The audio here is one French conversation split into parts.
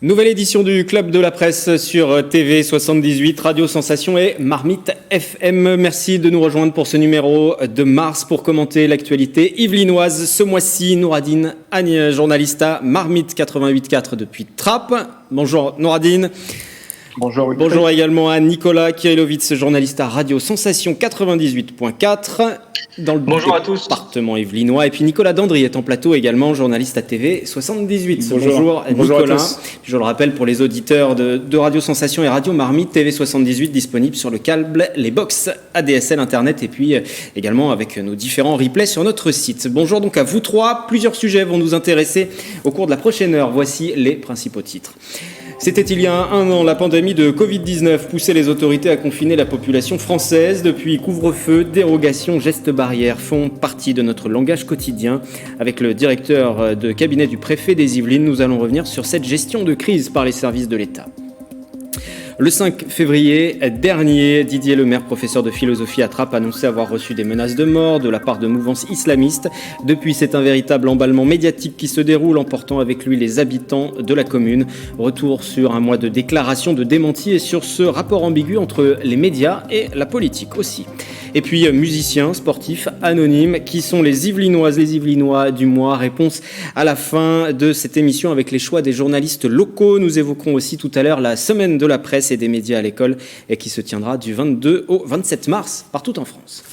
Nouvelle édition du Club de la Presse sur TV 78, Radio Sensation et Marmite FM. Merci de nous rejoindre pour ce numéro de mars pour commenter l'actualité yvelinoise. Ce mois-ci, Nouradine Agne, journaliste à Marmite 88.4 depuis Trappes. Bonjour Nouradine. Bonjour. Oui. Bonjour également à Nicolas Kirillovitz, journaliste à Radio Sensation 98.4 dans le Bonjour à tous. Département yvelinois. Et puis Nicolas Dandry est en plateau également, journaliste à TV 78. Bonjour Nicolas. À tous. Je le rappelle pour les auditeurs de Radio Sensation et Radio Marmite, TV 78 disponible sur le câble, les box ADSL Internet et puis également avec nos différents replays sur notre site. Bonjour donc à vous trois. Plusieurs sujets vont nous intéresser au cours de la prochaine heure. Voici les principaux titres. C'était il y a un an, la pandémie de Covid-19 poussait les autorités à confiner la population française. Depuis, couvre-feu, dérogation, gestes barrières font partie de notre langage quotidien. Avec le directeur de cabinet du préfet des Yvelines, nous allons revenir sur cette gestion de crise par les services de l'État. Le 5 février dernier, Didier Lemaire, professeur de philosophie à Trappes, annonçait avoir reçu des menaces de mort de la part de mouvances islamistes. Depuis, c'est un véritable emballement médiatique qui se déroule, emportant avec lui les habitants de la commune. Retour sur un mois de déclarations, de démentis et sur ce rapport ambigu entre les médias et la politique aussi. Et puis, musiciens, sportifs, anonymes, qui sont les Yvelinoises, les Yvelinois du mois. Réponse à la fin de cette émission avec les choix des journalistes locaux. Nous évoquerons aussi tout à l'heure la semaine de la presse et des médias à l'école et qui se tiendra du 22 au 27 mars partout en France.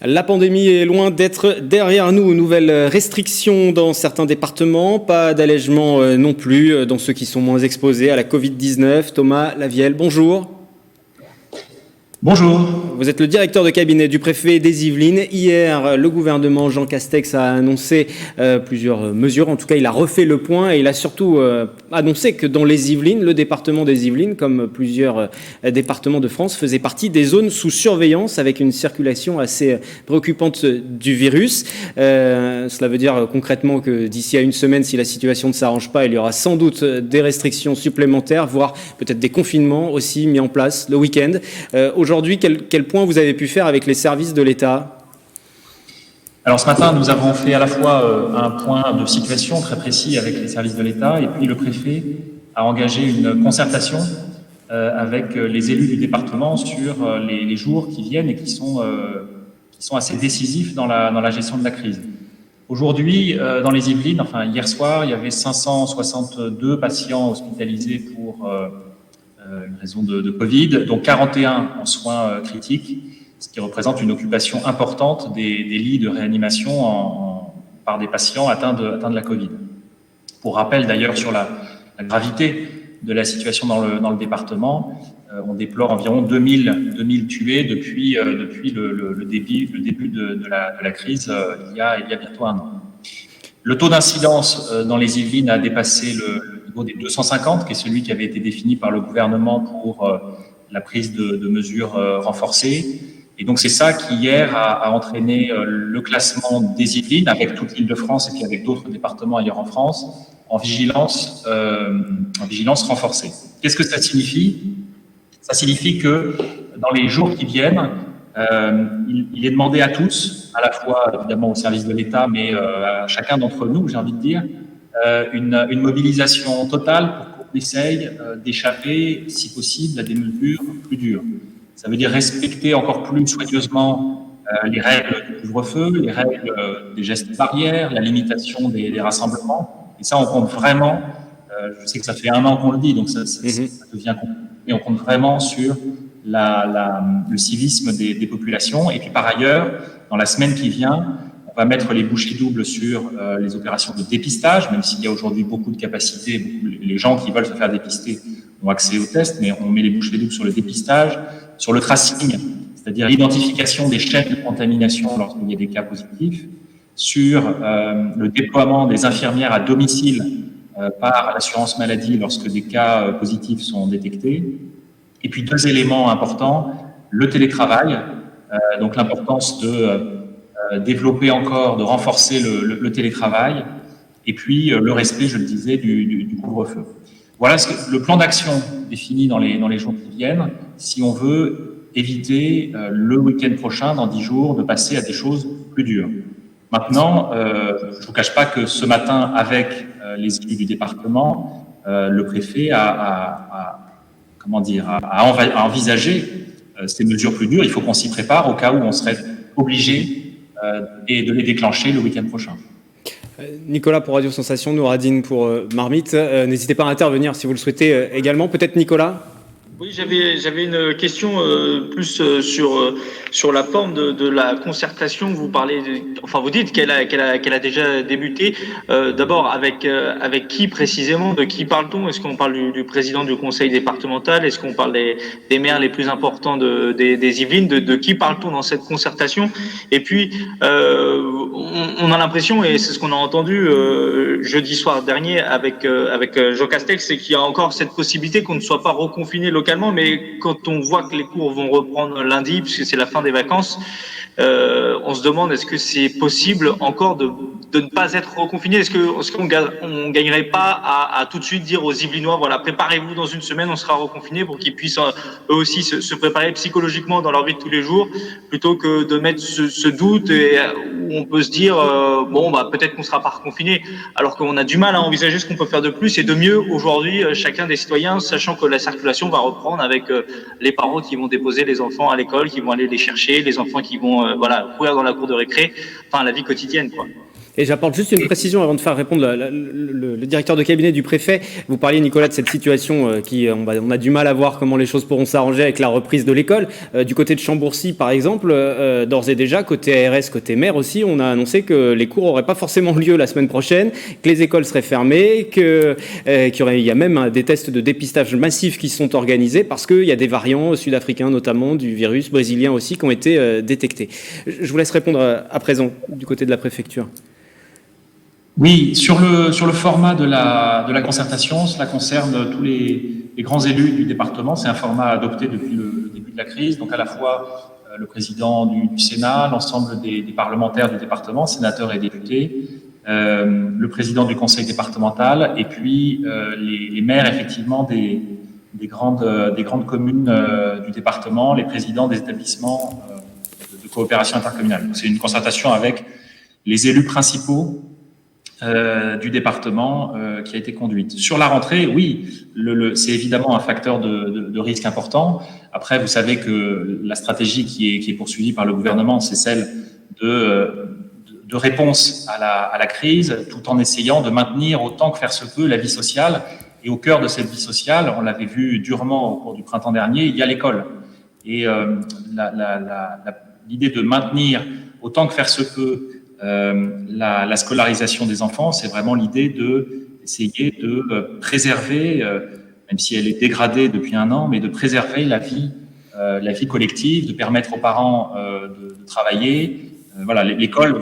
La pandémie est loin d'être derrière nous. Nouvelles restrictions dans certains départements, pas d'allègement non plus dans ceux qui sont moins exposés à la Covid-19. Thomas Lavielle, bonjour. Bonjour. Vous êtes le directeur de cabinet du préfet des Yvelines. Hier, le gouvernement Jean Castex a annoncé plusieurs mesures. En tout cas, il a refait le point et il a surtout annoncé que dans les Yvelines, le département des Yvelines, comme plusieurs départements de France, faisait partie des zones sous surveillance avec une circulation assez préoccupante du virus. Cela veut dire concrètement que d'ici à une semaine, si la situation ne s'arrange pas, il y aura sans doute des restrictions supplémentaires, voire peut-être des confinements aussi mis en place le week-end. Aujourd'hui, quel point vous avez pu faire avec les services de l'État ? Alors ce matin, nous avons fait à la fois un point de situation très précis avec les services de l'État et puis le préfet a engagé une concertation avec les élus du département sur les jours qui viennent et qui sont assez décisifs dans la gestion de la crise. Aujourd'hui, dans les Yvelines, enfin hier soir, il y avait 562 patients hospitalisés pour une raison de Covid, dont 41 en soins critiques, ce qui représente une occupation importante des lits de réanimation par des patients atteints de la Covid. Pour rappel d'ailleurs sur la gravité de la situation dans le département, on déplore environ 2000 tués depuis le début de la crise il y a bientôt un an. Le taux d'incidence dans les Yvelines a dépassé le niveau des 250, qui est celui qui avait été défini par le gouvernement pour la prise de mesures renforcées. Et donc c'est ça qui hier a entraîné le classement des Yvelines avec toute l'Île-de-France et puis avec d'autres départements ailleurs en France en vigilance renforcée. Qu'est-ce que ça signifie ? Ça signifie que dans les jours qui viennent, il est demandé à tous, à la fois évidemment au service de l'État, mais à chacun d'entre nous, j'ai envie de dire, une mobilisation totale pour qu'on essaye d'échapper, si possible, à des mesures plus dures. Ça veut dire respecter encore plus soigneusement les règles du couvre-feu, les règles des gestes barrières, la limitation des rassemblements. Et ça, on compte vraiment, je sais que ça fait un an qu'on le dit, donc ça devient compliqué, mais on compte vraiment sur le civisme des populations. Et puis par ailleurs, dans la semaine qui vient, on va mettre les bouchées doubles sur les opérations de dépistage, même s'il y a aujourd'hui beaucoup de capacités, les gens qui veulent se faire dépister ont accès aux tests, mais on met les bouchées doubles sur le dépistage, sur le tracing, c'est-à-dire l'identification des chaînes de contamination lorsqu'il y a des cas positifs, sur le déploiement des infirmières à domicile par l'assurance maladie lorsque des cas positifs sont détectés. Et puis deux éléments importants, le télétravail, donc l'importance de développer encore, de renforcer le télétravail, et puis le respect, je le disais, du couvre-feu. Voilà le plan d'action défini dans les jours qui viennent, si on veut éviter le week-end prochain, dans 10 jours, de passer à des choses plus dures. Maintenant, je ne vous cache pas que ce matin, avec les élus du département, le préfet a envisagé ces mesures plus dures. Il faut qu'on s'y prépare au cas où on serait obligé de les déclencher le week-end prochain. Nicolas pour Radio Sensation, Nouradine pour Marmite. N'hésitez pas à intervenir si vous le souhaitez également. Peut-être Nicolas ? Oui, j'avais une question plus sur la forme de la concertation. Vous parlez, vous dites qu'elle a déjà débuté. D'abord, avec qui précisément? De qui parle-t-on? Est-ce qu'on parle du président du conseil départemental? Est-ce qu'on parle des maires les plus importants des Yvelines? De qui parle-t-on dans cette concertation? Et puis, on a l'impression, et c'est ce qu'on a entendu jeudi soir dernier avec Jean Castex, c'est qu'il y a encore cette possibilité qu'on ne soit pas reconfiné localement. Mais quand on voit que les cours vont reprendre lundi, puisque c'est la fin des vacances, on se demande est-ce que c'est possible encore de ne pas être reconfiné? Est-ce qu'on gagnerait pas à tout de suite dire aux Yvelinois, voilà, préparez-vous, dans une semaine on sera reconfiné, pour qu'ils puissent eux aussi se préparer psychologiquement dans leur vie de tous les jours, plutôt que de mettre ce doute où on peut se dire peut-être qu'on sera pas reconfiné, alors qu'on a du mal à envisager ce qu'on peut faire de plus et de mieux aujourd'hui, chacun des citoyens, sachant que la circulation va reprendre avec les parents qui vont déposer les enfants à l'école, qui vont aller les chercher, les enfants qui vont courir dans la cour de récré, la vie quotidienne, quoi. Et j'apporte juste une précision avant de faire répondre le directeur de cabinet du préfet. Vous parliez, Nicolas, de cette situation on a du mal à voir comment les choses pourront s'arranger avec la reprise de l'école. Du côté de Chambourcy, par exemple, d'ores et déjà, côté ARS, côté maire aussi, on a annoncé que les cours n'auraient pas forcément lieu la semaine prochaine, que les écoles seraient fermées, il y a même des tests de dépistage massifs qui sont organisés parce qu'il y a des variants sud-africains, notamment du virus brésilien aussi, qui ont été détectés. Je vous laisse répondre à présent du côté de la préfecture. Oui, sur le format de la concertation, cela concerne tous les grands élus du département. C'est un format adopté depuis le début de la crise, donc à la fois le président du Sénat, l'ensemble des parlementaires du département, sénateurs et députés, le président du conseil départemental, et puis les maires effectivement des grandes communes du département, les présidents des établissements de coopération intercommunale. C'est une concertation avec les élus principaux du département qui a été conduite. Sur la rentrée, oui, c'est évidemment un facteur de risque important. Après, vous savez que la stratégie qui est poursuivie par le gouvernement, c'est celle de réponse à la crise, tout en essayant de maintenir autant que faire se peut la vie sociale. Et au cœur de cette vie sociale, on l'avait vu durement au cours du printemps dernier, il y a l'école. Et l'idée de maintenir autant que faire se peut la scolarisation des enfants, c'est vraiment l'idée d'essayer de préserver, même si elle est dégradée depuis un an, mais de préserver la vie collective, de permettre aux parents de travailler. L'école,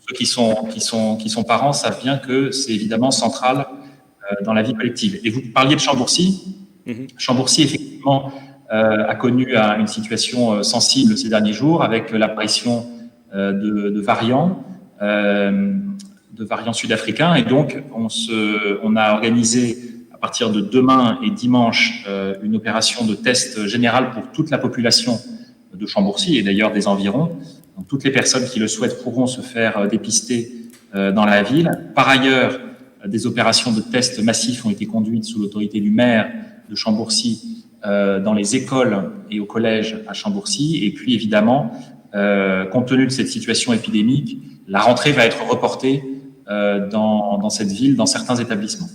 ceux qui sont parents savent bien que c'est évidemment central dans la vie collective. Et vous parliez de Chambourcy. Chambourcy, effectivement, a connu une situation sensible ces derniers jours avec l'apparition de variants sud-africains, et donc on a organisé à partir de demain et dimanche une opération de test général pour toute la population de Chambourcy et d'ailleurs des environs. Donc, toutes les personnes qui le souhaitent pourront se faire dépister dans la ville. Par ailleurs, des opérations de tests massifs ont été conduites sous l'autorité du maire de Chambourcy dans les écoles et au collège à Chambourcy, et puis évidemment compte tenu de cette situation épidémique, la rentrée va être reportée dans cette ville, dans certains établissements.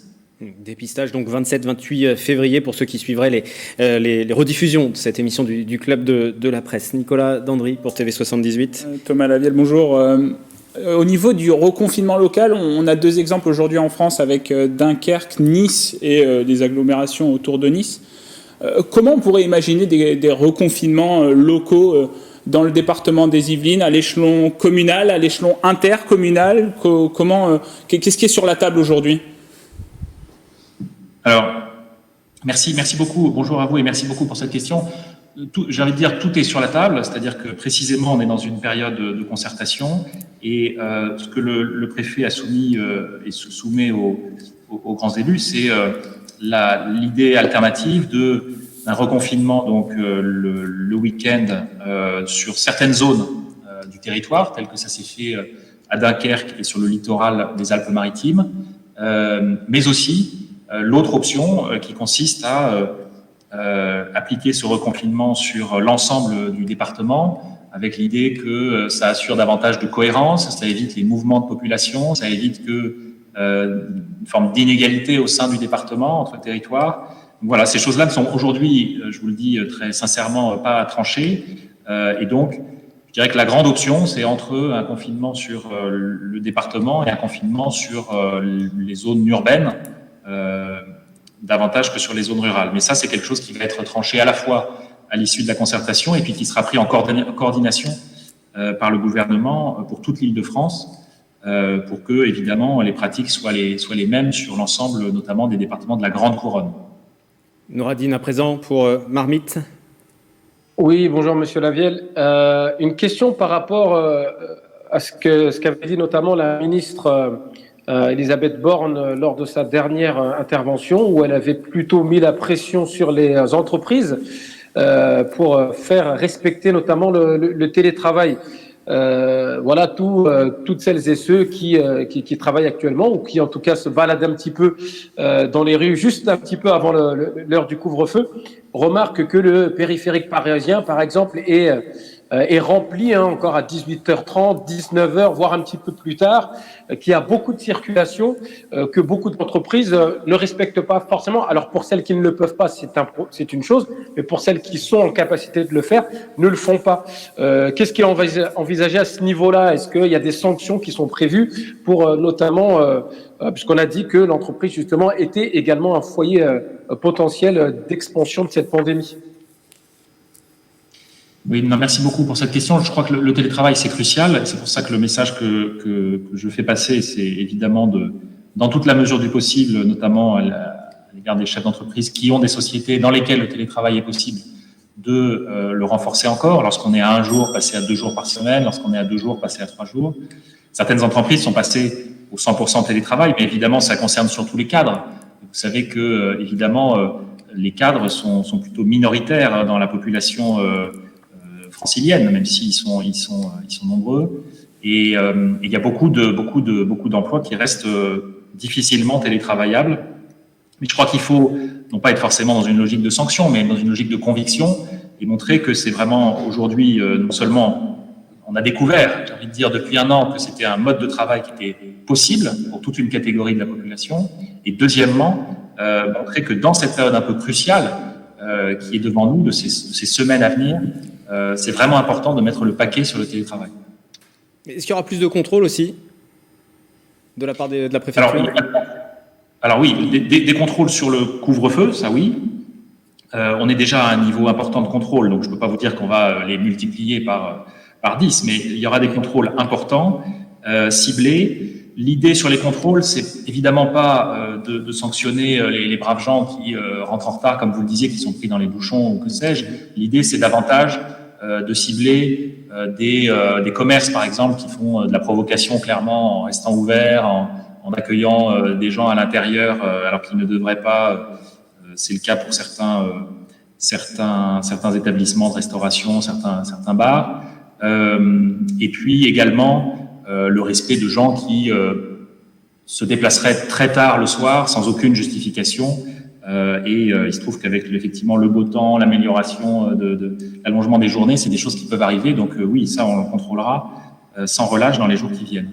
Dépistage donc 27-28 février pour ceux qui suivraient les rediffusions de cette émission du Club de la Presse. Nicolas Dandry pour TV78. Thomas Lavielle, bonjour. Au niveau du reconfinement local, on a deux exemples aujourd'hui en France avec Dunkerque, Nice et des agglomérations autour de Nice. Comment on pourrait imaginer des reconfinements locaux dans le département des Yvelines, à l'échelon communal, à l'échelon intercommunal? Qu'est-ce qui est sur la table aujourd'hui? Alors, merci beaucoup. Bonjour à vous et merci beaucoup pour cette question. J'ai envie de dire, tout est sur la table, c'est-à-dire que précisément, on est dans une période de concertation et ce que le préfet a soumis et soumet aux grands élus, c'est l'idée alternative d'un reconfinement donc le week-end sur certaines zones du territoire, tel que ça s'est fait à Dunkerque et sur le littoral des Alpes-Maritimes, mais aussi l'autre option qui consiste à appliquer ce reconfinement sur l'ensemble du département, avec l'idée que ça assure davantage de cohérence, ça évite les mouvements de population, ça évite une forme d'inégalité au sein du département, entre territoires. Donc voilà, ces choses-là ne sont aujourd'hui, je vous le dis très sincèrement, pas tranchées. Et donc, je dirais que la grande option, c'est entre un confinement sur le département et un confinement sur les zones urbaines, davantage que sur les zones rurales. Mais ça, c'est quelque chose qui va être tranché à la fois à l'issue de la concertation et puis qui sera pris en coordination par le gouvernement pour toute l'Île-de-France, pour que, évidemment, les pratiques soient les mêmes sur l'ensemble, notamment des départements de la Grande Couronne. Nouradine, à présent, pour Marmite. Oui, bonjour Monsieur Lavielle. Une question par rapport à ce qu'avait dit notamment la ministre Elisabeth Borne lors de sa dernière intervention, où elle avait plutôt mis la pression sur les entreprises pour faire respecter notamment le télétravail. Voilà, toutes celles et ceux qui travaillent actuellement ou qui en tout cas se baladent un petit peu dans les rues juste un petit peu avant l'heure du couvre-feu remarquent que le périphérique parisien, par exemple, est rempli encore à 18h30, 19h, voire un petit peu plus tard, qu'il y a beaucoup de circulation, que beaucoup d'entreprises ne respectent pas forcément. Alors pour celles qui ne le peuvent pas, c'est une chose, mais pour celles qui sont en capacité de le faire, ne le font pas. Qu'est-ce qui est envisagé à ce niveau-là? Est-ce qu'il y a des sanctions qui sont prévues pour notamment, puisqu'on a dit que l'entreprise justement était également un foyer potentiel d'expansion de cette pandémie? Oui, non, merci beaucoup pour cette question. Je crois que le télétravail, c'est crucial. C'est pour ça que le message que je fais passer, c'est évidemment dans toute la mesure du possible, notamment à l'égard des chefs d'entreprise qui ont des sociétés dans lesquelles le télétravail est possible, de le renforcer encore. Lorsqu'on est à 1 jour, passer à 2 jours par semaine. Lorsqu'on est à 2 jours, passer à 3 jours. Certaines entreprises sont passées au 100% télétravail, mais évidemment, ça concerne surtout les cadres. Vous savez que, évidemment, les cadres sont plutôt minoritaires dans la population francilienne, même s'ils sont nombreux, et il y a beaucoup d'emplois qui restent difficilement télétravaillables. Mais je crois qu'il faut non pas être forcément dans une logique de sanction, mais dans une logique de conviction et montrer que c'est vraiment aujourd'hui non seulement on a découvert, j'ai envie de dire depuis 1 an, que c'était un mode de travail qui était possible pour toute une catégorie de la population, et deuxièmement montrer que dans cette période un peu cruciale qui est devant nous, de ces semaines à venir, c'est vraiment important de mettre le paquet sur le télétravail. Est-ce qu'il y aura plus de contrôle aussi de la part de la préfecture? Alors oui, des contrôles sur le couvre-feu, ça oui. On est déjà à un niveau important de contrôle, donc je ne peux pas vous dire qu'on va les multiplier par 10, mais il y aura des contrôles importants, ciblés. L'idée sur les contrôles, c'est évidemment pas de sanctionner les braves gens qui rentrent en retard, comme vous le disiez, qui sont pris dans les bouchons ou que sais-je. L'idée, c'est davantage de cibler des commerces, par exemple, qui font de la provocation clairement en restant ouverts, en accueillant des gens à l'intérieur alors qu'ils ne devraient pas. C'est le cas pour certains établissements de restauration, certains bars. Et puis également le respect de gens qui se déplaceraient très tard le soir sans aucune justification. Il se trouve qu'avec effectivement le beau temps, l'amélioration de l'allongement des journées, c'est des choses qui peuvent arriver. Donc oui, ça on le contrôlera sans relâche dans les jours qui viennent.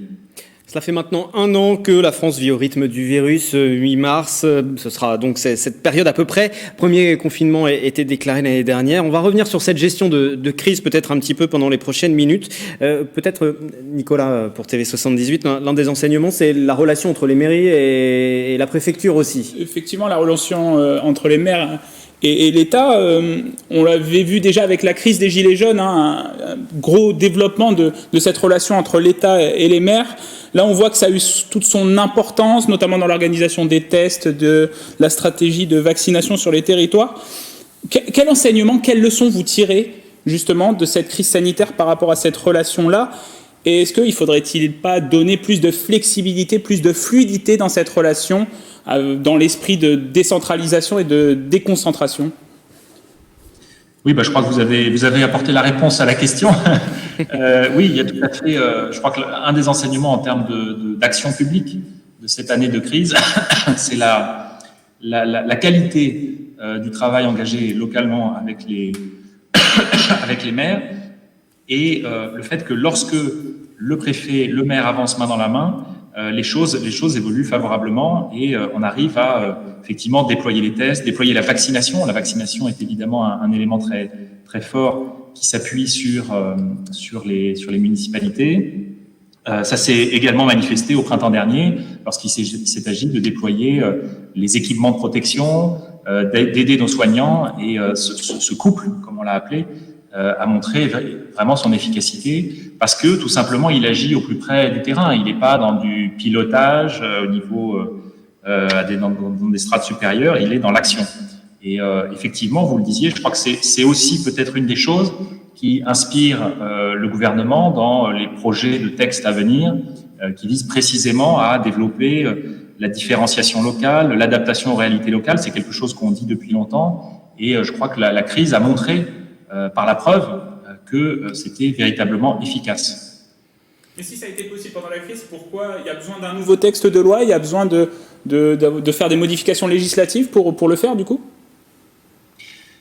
Cela fait maintenant 1 an que la France vit au rythme du virus. 8 mars, ce sera donc cette période à peu près. Premier confinement a été déclaré l'année dernière. On va revenir sur cette gestion de crise peut-être un petit peu pendant les prochaines minutes. Peut-être, Nicolas, pour TV78, l'un des enseignements, c'est la relation entre les mairies et la préfecture aussi. Effectivement, la relation entre les maires et l'État, on l'avait vu déjà avec la crise des Gilets jaunes, un gros développement de cette relation entre l'État et les maires. Là, on voit que ça a eu toute son importance, notamment dans l'organisation des tests, de la stratégie de vaccination sur les territoires. Quel enseignement, quelles leçons vous tirez justement de cette crise sanitaire par rapport à cette relation-là? Et est-ce qu'il ne faudrait-il pas donner plus de flexibilité, plus de fluidité dans cette relation, dans l'esprit de décentralisation et de déconcentration? Oui, je crois que vous avez apporté la réponse à la question. Oui, il y a tout à fait. Je crois que un des enseignements en termes d'action publique de cette année de crise, c'est la qualité du travail engagé localement avec les maires et le fait que lorsque le préfet, le maire avancent main dans la main, les choses évoluent favorablement et on arrive à effectivement déployer les tests, déployer la vaccination. La vaccination est évidemment un élément très très fort qui s'appuie sur les municipalités. Ça s'est également manifesté au printemps dernier lorsqu'il s'est agi de déployer les équipements de protection, d'aider nos soignants et ce couple, comme on l'a appelé, a montré vraiment son efficacité parce que tout simplement il agit au plus près du terrain. Il n'est pas dans du pilotage au niveau dans des strates supérieures, il est dans l'action. Et effectivement, vous le disiez, je crois que c'est aussi peut-être une des choses qui inspire le gouvernement dans les projets de textes à venir qui visent précisément à développer la différenciation locale, l'adaptation aux réalités locales. C'est quelque chose qu'on dit depuis longtemps et je crois que la crise a montré par la preuve que c'était véritablement efficace. Mais si ça a été possible pendant la crise, pourquoi il y a besoin d'un nouveau texte de loi? Il y a besoin de faire des modifications législatives pour le faire, du coup?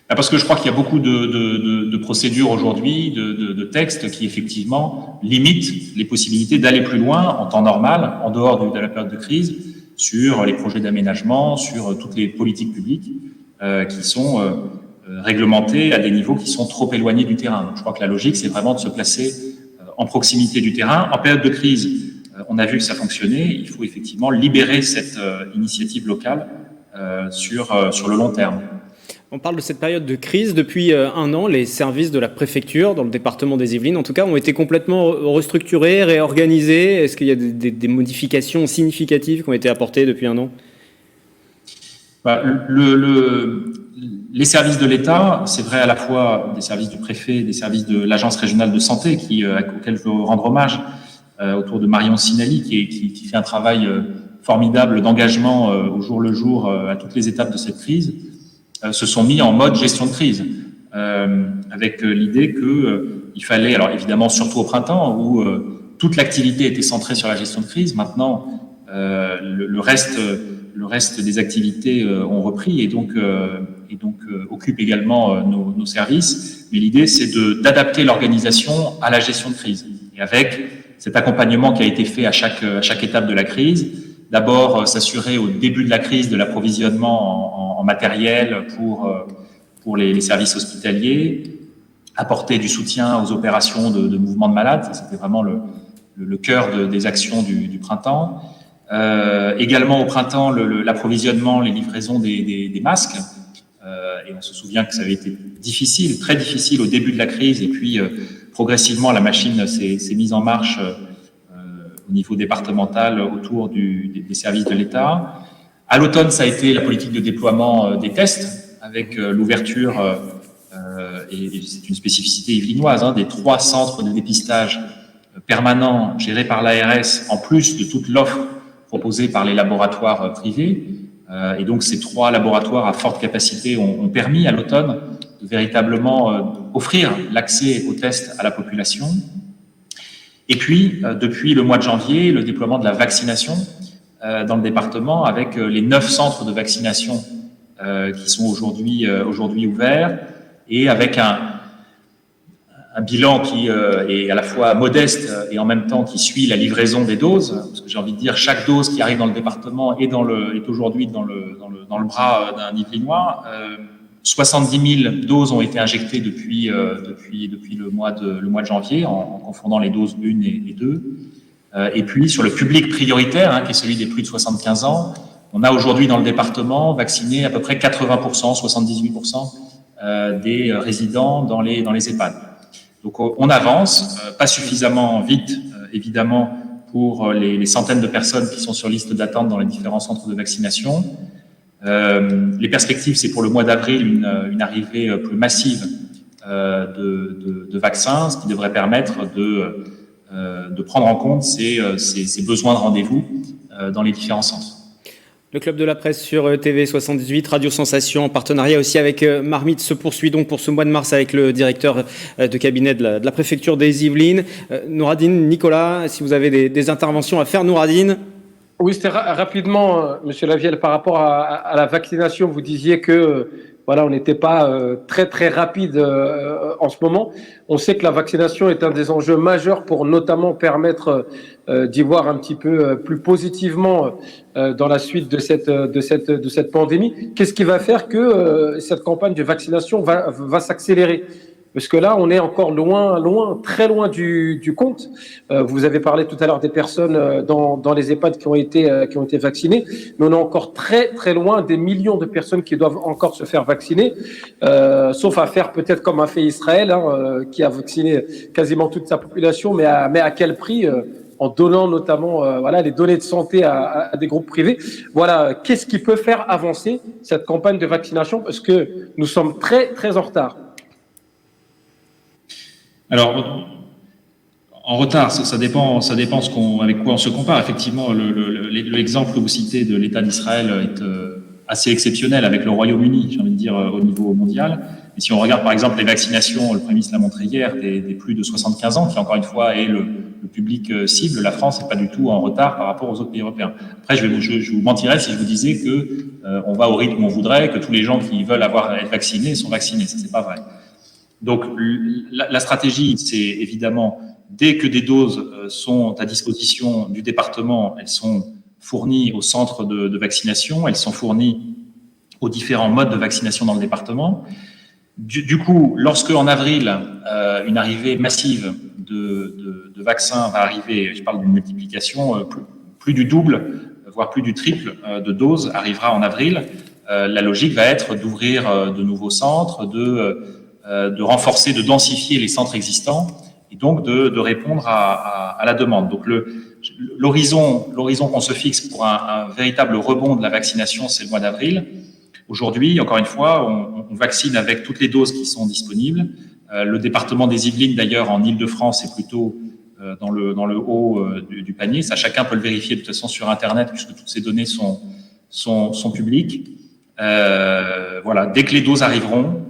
Parce que je crois qu'il y a beaucoup de procédures aujourd'hui, de textes qui effectivement limitent les possibilités d'aller plus loin en temps normal, en dehors de la période de crise, sur les projets d'aménagement, sur toutes les politiques publiques qui sont réglementées à des niveaux qui sont trop éloignés du terrain. Donc, je crois que la logique, c'est vraiment de se placer en proximité du terrain. En période de crise, on a vu que ça fonctionnait. Il faut effectivement libérer cette initiative locale sur le long terme. On parle de cette période de crise. Depuis un an, les services de la préfecture, dans le département des Yvelines, en tout cas, ont été complètement restructurés, réorganisés. Est-ce qu'il y a des modifications significatives qui ont été apportées depuis un an? Les services de l'État, c'est vrai à la fois des services du préfet, des services de l'Agence régionale de santé, auxquels je veux rendre hommage, autour de Marion Sinali, qui fait un travail formidable d'engagement au jour le jour à toutes les étapes de cette crise, se sont mis en mode gestion de crise, avec l'idée qu'il fallait, alors évidemment surtout au printemps, où toute l'activité était centrée sur la gestion de crise. Maintenant, le reste des activités ont repris et donc occupent également nos services. Mais l'idée, c'est d'adapter l'organisation à la gestion de crise. Et avec cet accompagnement qui a été fait à chaque étape de la crise, d'abord s'assurer au début de la crise de l'approvisionnement en matériel pour les services hospitaliers, apporter du soutien aux opérations de mouvement de malades. Ça, c'était vraiment le cœur des actions du printemps. Également au printemps, l'approvisionnement, les livraisons des masques. Et on se souvient que ça avait été difficile, très difficile au début de la crise. Et puis, progressivement, la machine s'est mise en marche au niveau départemental autour des services de l'État. À l'automne, ça a été la politique de déploiement des tests avec l'ouverture, et c'est une spécificité yvelinoise, des 3 centres de dépistage permanents gérés par l'ARS, en plus de toute l'offre proposée par les laboratoires privés. Et donc, ces 3 laboratoires à forte capacité ont permis à l'automne de véritablement offrir l'accès aux tests à la population. Et puis, depuis le mois de janvier, le déploiement de la vaccination dans le département avec les 9 centres de vaccination qui sont aujourd'hui ouverts et avec un bilan qui est à la fois modeste et en même temps qui suit la livraison des doses. Parce que j'ai envie de dire, chaque dose qui arrive dans le département est aujourd'hui dans le bras d'un Yvelinois. 70 000 doses ont été injectées depuis le mois de janvier, en confondant les doses 1 et 2. Et puis, sur le public prioritaire, qui est celui des plus de 75 ans, on a aujourd'hui dans le département vacciné à peu près 80%, 78% des résidents dans les EHPAD. Donc, on avance, pas suffisamment vite, évidemment, pour les centaines de personnes qui sont sur liste d'attente dans les différents centres de vaccination. Les perspectives, c'est pour le mois d'avril une arrivée plus massive de vaccins, ce qui devrait permettre de prendre en compte ces besoins de rendez-vous dans les différents centres. Le club de la presse sur TV78, Radio Sensation, en partenariat aussi avec Marmite, se poursuit donc pour ce mois de mars avec le directeur de cabinet de la préfecture des Yvelines. Nouradine, Nicolas, si vous avez des interventions à faire, Nouradine. Oui, c'était rapidement, Monsieur Lavielle, par rapport à la vaccination, vous disiez que voilà, on n'était pas très très rapide en ce moment. On sait que la vaccination est un des enjeux majeurs pour notamment permettre d'y voir un petit peu plus positivement dans la suite de cette pandémie. Qu'est-ce qui va faire que cette campagne de vaccination va s'accélérer? Parce que là, on est encore très loin du compte. Vous avez parlé tout à l'heure des personnes dans les EHPAD qui ont été vaccinées, mais on est encore très très loin des millions de personnes qui doivent encore se faire vacciner, sauf à faire peut-être comme a fait Israël, qui a vacciné quasiment toute sa population, mais à quel prix en donnant notamment les données de santé à des groupes privés. Voilà, qu'est-ce qui peut faire avancer cette campagne de vaccination? Parce que nous sommes très très en retard. Alors, en retard, ça dépend avec quoi on se compare. Effectivement, l'exemple que vous citez de l'État d'Israël est assez exceptionnel avec le Royaume-Uni, j'ai envie de dire, au niveau mondial. Et si on regarde par exemple les vaccinations, le Premier ministre l'a montré hier, des plus de 75 ans, qui encore une fois est le public cible, la France n'est pas du tout en retard par rapport aux autres pays européens. Après, je vous mentirais si je vous disais que on va au rythme où on voudrait, que tous les gens qui veulent être vaccinés sont vaccinés. Ça, c'est pas vrai. Donc, la stratégie, c'est évidemment, dès que des doses sont à disposition du département, elles sont fournies au centre de vaccination, elles sont fournies aux différents modes de vaccination dans le département. Du coup, lorsque en avril, une arrivée massive de vaccins va arriver, je parle d'une multiplication, plus du double, voire plus du triple de doses arrivera en avril, la logique va être d'ouvrir de nouveaux centres, de renforcer, de densifier les centres existants et donc de répondre à la demande. Donc l'horizon qu'on se fixe pour un véritable rebond de la vaccination, c'est le mois d'avril. Aujourd'hui, encore une fois, on vaccine avec toutes les doses qui sont disponibles. Le département des Yvelines, d'ailleurs, en Île-de-France, est plutôt dans le haut du panier. Ça, chacun peut le vérifier de toute façon sur Internet puisque toutes ces données sont publiques. Voilà, dès que les doses arriveront,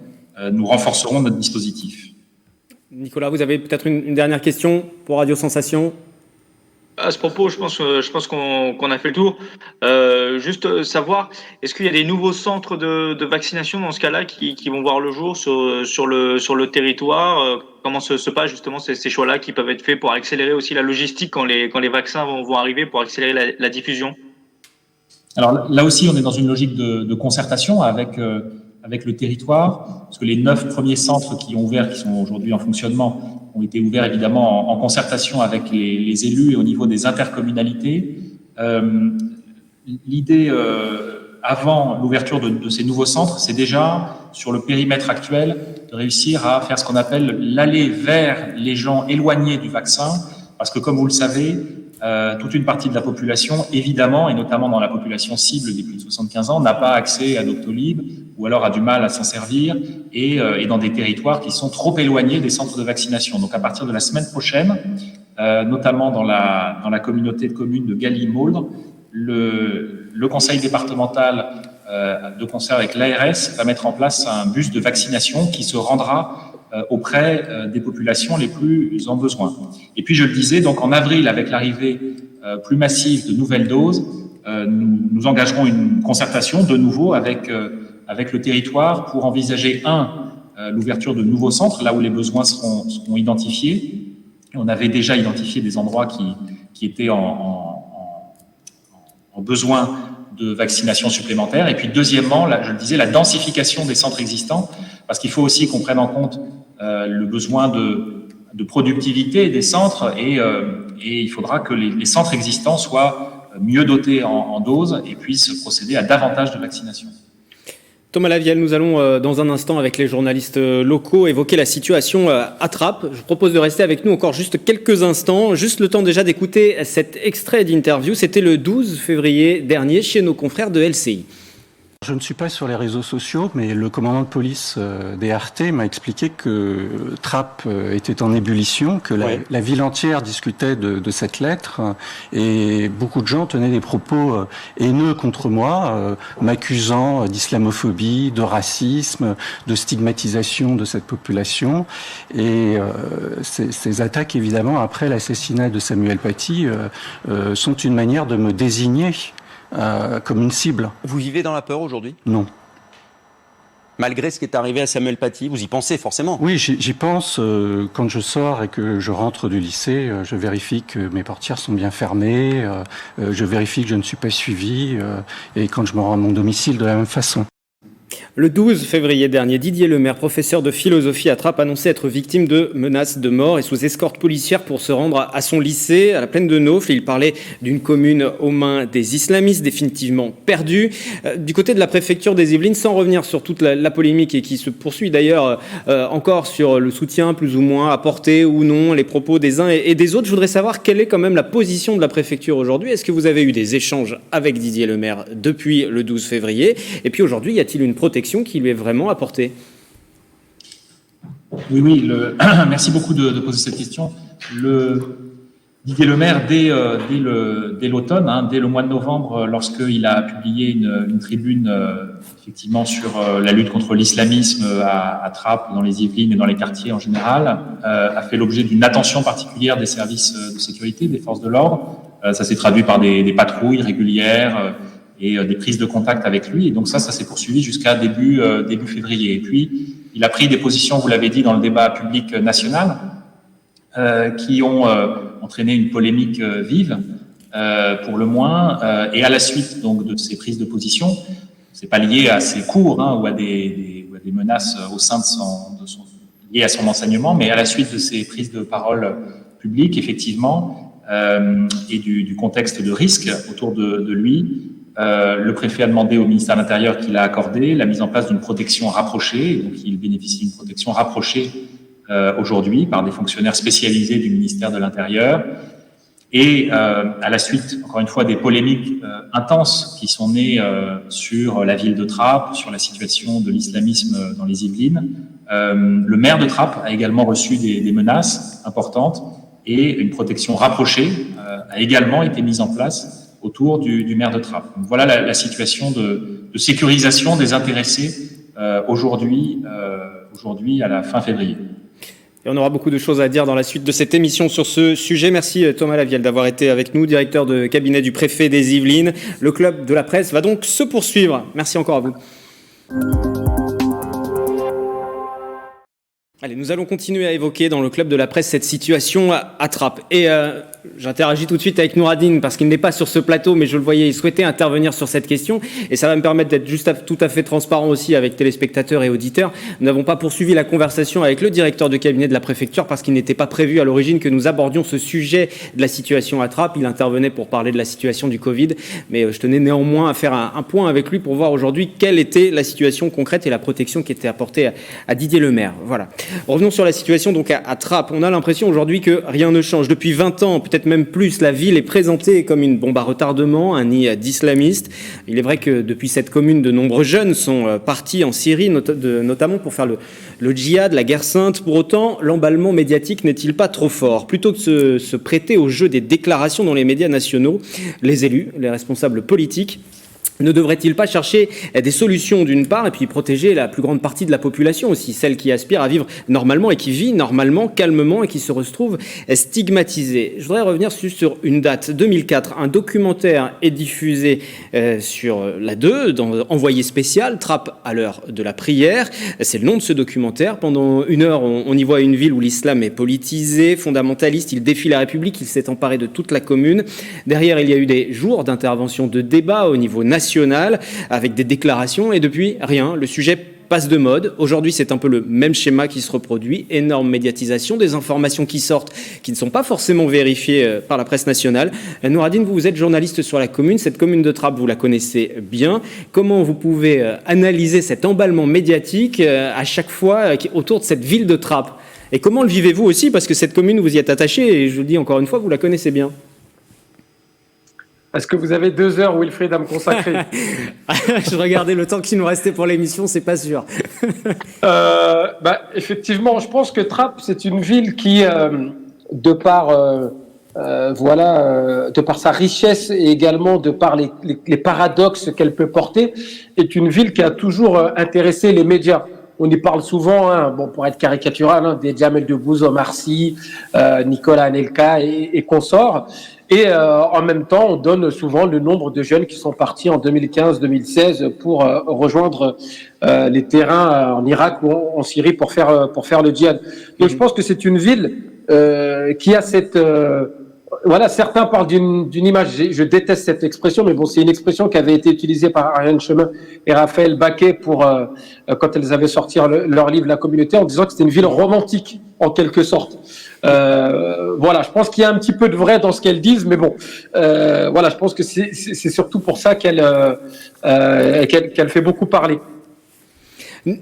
nous renforcerons notre dispositif. Nicolas, vous avez peut-être une dernière question pour Radio Sensation? À ce propos, je pense qu'on a fait le tour. Juste savoir, est-ce qu'il y a des nouveaux centres de vaccination dans ce cas-là qui vont voir le jour sur le territoire? Comment se passent justement ces choix-là qui peuvent être faits pour accélérer aussi la logistique quand les vaccins vont arriver, pour accélérer la diffusion? Alors là aussi, on est dans une logique de concertation avec le territoire, parce que les 9 premiers centres qui ont ouvert, qui sont aujourd'hui en fonctionnement, ont été ouverts évidemment en concertation avec les élus et au niveau des intercommunalités. L'idée, avant l'ouverture de ces nouveaux centres, c'est déjà, sur le périmètre actuel, de réussir à faire ce qu'on appelle l'aller vers les gens éloignés du vaccin, parce que comme vous le savez, toute une partie de la population, évidemment, et notamment dans la population cible des plus de 75 ans, n'a pas accès à Doctolib ou alors a du mal à s'en servir et dans des territoires qui sont trop éloignés des centres de vaccination. Donc à partir de la semaine prochaine, notamment dans la communauté de communes de Galie-Mauldre, le conseil départemental, de concert avec l'ARS, va mettre en place un bus de vaccination qui se rendra auprès des populations les plus en besoin. Et puis, je le disais, donc en avril, avec l'arrivée plus massive de nouvelles doses, nous engagerons une concertation de nouveau avec le territoire pour envisager, l'ouverture de nouveaux centres, là où les besoins seront identifiés. Et on avait déjà identifié des endroits qui étaient en besoin de vaccination supplémentaire. Et puis, deuxièmement, je le disais, la densification des centres existants, parce qu'il faut aussi qu'on prenne en compte le besoin de productivité des centres et il faudra que les centres existants soient mieux dotés en doses et puissent procéder à davantage de vaccinations. Thomas Lavielle, nous allons dans un instant avec les journalistes locaux évoquer la situation à Trappes. Je vous propose de rester avec nous encore juste quelques instants, juste le temps déjà d'écouter cet extrait d'interview. C'était le 12 février dernier chez nos confrères de LCI. Je ne suis pas sur les réseaux sociaux, mais le commandant de police des RT m'a expliqué que Trappes était en ébullition, que la ville entière discutait de cette lettre, et beaucoup de gens tenaient des propos haineux contre moi, m'accusant d'islamophobie, de racisme, de stigmatisation de cette population. Et ces attaques, évidemment, après l'assassinat de Samuel Paty, sont une manière de me désigner comme une cible. Vous vivez dans la peur aujourd'hui ? Non. Malgré ce qui est arrivé à Samuel Paty, vous y pensez forcément ? Oui, j'y pense. Quand je sors et que je rentre du lycée, je vérifie que mes portières sont bien fermées, je vérifie que je ne suis pas suivi, et quand je me rends à mon domicile, de la même façon. Le 12 février dernier, Didier Lemaire, professeur de philosophie à Trappes, annonçait être victime de menaces de mort et sous escorte policière pour se rendre à son lycée, à la plaine de Naufle. Il parlait d'une commune aux mains des islamistes, définitivement perdue. Du côté de la préfecture des Yvelines, sans revenir sur toute la polémique et qui se poursuit d'ailleurs encore sur le soutien plus ou moins apporté ou non, les propos des uns et des autres, je voudrais savoir quelle est quand même la position de la préfecture aujourd'hui. Est-ce que vous avez eu des échanges avec Didier Lemaire depuis le 12 février ? Et puis aujourd'hui, y a-t-il une protection qui lui est vraiment apportée ? Oui, merci beaucoup de poser cette question. Didier Lemaire, dès l'automne, dès le mois de novembre, lorsqu'il a publié une tribune effectivement sur la lutte contre l'islamisme à Trappes, dans les Yvelines et dans les quartiers en général, a fait l'objet d'une attention particulière des services de sécurité, des forces de l'ordre. Ça s'est traduit par des patrouilles régulières et des prises de contact avec lui. Et donc ça s'est poursuivi jusqu'à début février. Et puis, il a pris des positions, vous l'avez dit, dans le débat public national, qui ont entraîné une polémique vive, pour le moins. Et à la suite donc de ces prises de position, c'est pas lié à ses cours ou à des menaces au sein liées à son enseignement, mais à la suite de ces prises de parole publiques, effectivement, et du contexte de risque autour de lui, le préfet a demandé au ministère de l'Intérieur qu'il a accordé la mise en place d'une protection rapprochée. Donc, il bénéficie d'une protection rapprochée aujourd'hui par des fonctionnaires spécialisés du ministère de l'Intérieur. Et à la suite, encore une fois, des polémiques intenses qui sont nées sur la ville de Trappes, sur la situation de l'islamisme dans les Yvelines, le maire de Trappes a également reçu des menaces importantes et une protection rapprochée a également été mise en place autour du maire de Trappes. Donc voilà la situation de sécurisation des intéressés aujourd'hui à la fin février. Et on aura beaucoup de choses à dire dans la suite de cette émission sur ce sujet. Merci Thomas Lavielle d'avoir été avec nous, directeur de cabinet du préfet des Yvelines. Le club de la presse va donc se poursuivre. Merci encore à vous. Allez, nous allons continuer à évoquer dans le club de la presse cette situation à Trappes. Et j'interagis tout de suite avec Nouradine parce qu'il n'est pas sur ce plateau, mais je le voyais, il souhaitait intervenir sur cette question. Et ça va me permettre d'être tout à fait transparent aussi avec téléspectateurs et auditeurs. Nous n'avons pas poursuivi la conversation avec le directeur de cabinet de la préfecture parce qu'il n'était pas prévu à l'origine que nous abordions ce sujet de la situation à Trappes. Il intervenait pour parler de la situation du Covid. Mais je tenais néanmoins à faire un point avec lui pour voir aujourd'hui quelle était la situation concrète et la protection qui était apportée à Didier Lemaire. Voilà. Revenons sur la situation donc à Trappes. On a l'impression aujourd'hui que rien ne change. Depuis 20 ans, peut-être même plus, la ville est présentée comme une bombe à retardement, un nid d'islamistes. Il est vrai que depuis cette commune, de nombreux jeunes sont partis en Syrie, notamment pour faire le djihad, la guerre sainte. Pour autant, l'emballement médiatique n'est-il pas trop fort ? Plutôt que de se prêter au jeu des déclarations dans les médias nationaux, les élus, les responsables politiques, ne devrait-il pas chercher des solutions d'une part et puis protéger la plus grande partie de la population aussi, celle qui aspire à vivre normalement et qui vit normalement, calmement et qui se retrouve stigmatisée. Je voudrais revenir sur une date, 2004. Un documentaire est diffusé sur la 2, dans Envoyé spécial, Trappes à l'heure de la prière. C'est le nom de ce documentaire. Pendant 1 heure, on y voit une ville où l'islam est politisé, fondamentaliste. Il défie la République, il s'est emparé de toute la commune. Derrière, il y a eu des jours d'intervention, de débat au niveau national, avec des déclarations, et depuis, rien. Le sujet passe de mode. Aujourd'hui, c'est un peu le même schéma qui se reproduit. Énorme médiatisation, des informations qui sortent, qui ne sont pas forcément vérifiées par la presse nationale. Nouradine, vous êtes journaliste sur la commune. Cette commune de Trappes, vous la connaissez bien. Comment vous pouvez analyser cet emballement médiatique à chaque fois autour de cette ville de Trappes ? Et comment le vivez-vous aussi ? Parce que cette commune, vous y êtes attaché, et je vous le dis encore une fois, vous la connaissez bien. Est-ce que vous avez 2 heures, Wilfried, à me consacrer? Je regardais le temps qu'il nous restait pour l'émission, c'est pas sûr. Effectivement, je pense que Trappes, c'est une ville qui, de par de par sa richesse et également de par les paradoxes qu'elle peut porter, est une ville qui a toujours intéressé les médias. On y parle souvent, pour être caricatural, des Jamel Debbouze, Omar Sy, Nicolas Anelka et consorts. Et en même temps, on donne souvent le nombre de jeunes qui sont partis en 2015-2016 pour rejoindre les terrains en Irak ou en Syrie pour faire le djihad. Donc je pense que c'est une ville qui a cette... certains parlent d'une image, je déteste cette expression, mais bon, c'est une expression qui avait été utilisée par Ariane Chemin et Raphaël Baquet quand elles avaient sorti leur livre La Communauté, en disant que c'était une ville romantique, en quelque sorte. Je pense qu'il y a un petit peu de vrai dans ce qu'elles disent, mais bon, je pense que c'est surtout pour ça qu'elle fait beaucoup parler.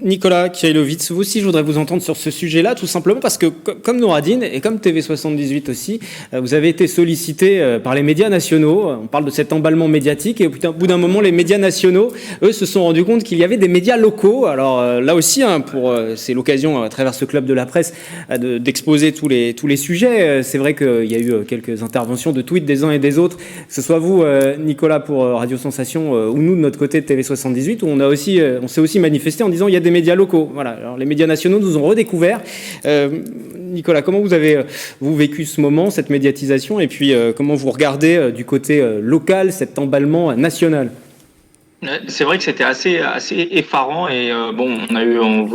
Nicolas Kirillowitz, vous aussi, je voudrais vous entendre sur ce sujet-là, tout simplement parce que, comme Nouradine et comme TV78 aussi, vous avez été sollicité par les médias nationaux. On parle de cet emballement médiatique et au bout d'un moment, les médias nationaux, eux, se sont rendus compte qu'il y avait des médias locaux. Alors là aussi, c'est l'occasion, à travers ce club de la presse, d'exposer tous les sujets. C'est vrai qu'il y a eu quelques interventions de tweets des uns et des autres, que ce soit vous, Nicolas, pour Radio Sensation, ou nous, de notre côté de TV78, où on s'est aussi manifesté en disant il y a des médias locaux. Voilà. Alors, les médias nationaux nous ont redécouvert. Nicolas, comment vous avez vécu ce moment, cette médiatisation, et puis comment vous regardez du côté local cet emballement national? C'est vrai que c'était assez effarant et vous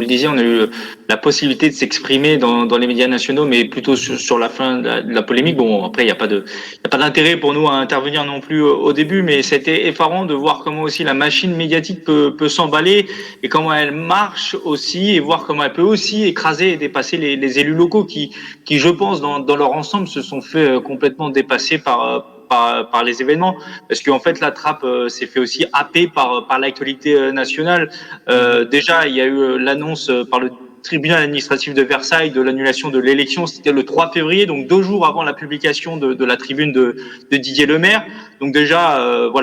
le disiez, on a eu la possibilité de s'exprimer dans les médias nationaux, mais plutôt sur la fin de la polémique. Bon, après il y a pas d'intérêt pour nous à intervenir non plus au début, mais c'était effarant de voir comment aussi la machine médiatique peut s'emballer et comment elle marche aussi, et voir comment elle peut aussi écraser et dépasser les élus locaux qui je pense dans leur ensemble se sont fait complètement dépasser par les événements, parce qu'en fait la Trappe s'est fait aussi happer par l'actualité nationale. Déjà il y a eu l'annonce par le tribunal administratif de Versailles de l'annulation de l'élection, c'était le 3 février, donc 2 jours avant la publication de la tribune de Didier Lemaire. Donc déjà,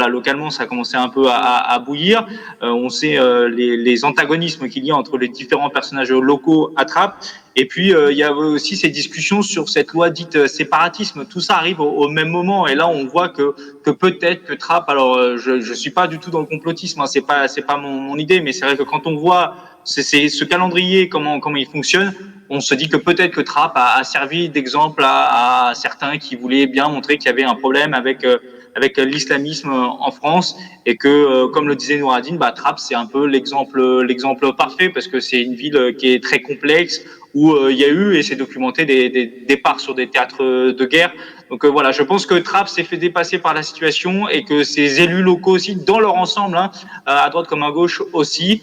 localement, ça a commencé un peu à bouillir. On sait les antagonismes qu'il y a entre les différents personnages locaux à Trappes. Et puis, il y a aussi ces discussions sur cette loi dite séparatisme. Tout ça arrive au même moment. Et là, on voit que peut-être que Trappes, alors je suis pas du tout dans le complotisme, c'est pas mon idée, mais c'est vrai que quand on voit c'est ce calendrier, comment il fonctionne, on se dit que peut-être que Trappes a servi d'exemple à certains qui voulaient bien montrer qu'il y avait un problème avec l'islamisme en France, et que, comme le disait Nouradine, Trappes c'est un peu l'exemple parfait, parce que c'est une ville qui est très complexe, où il y a eu, et c'est documenté, des départs sur des théâtres de guerre. Donc je pense que Trappes s'est fait dépasser par la situation, et que ces élus locaux aussi, dans leur ensemble, à droite comme à gauche aussi,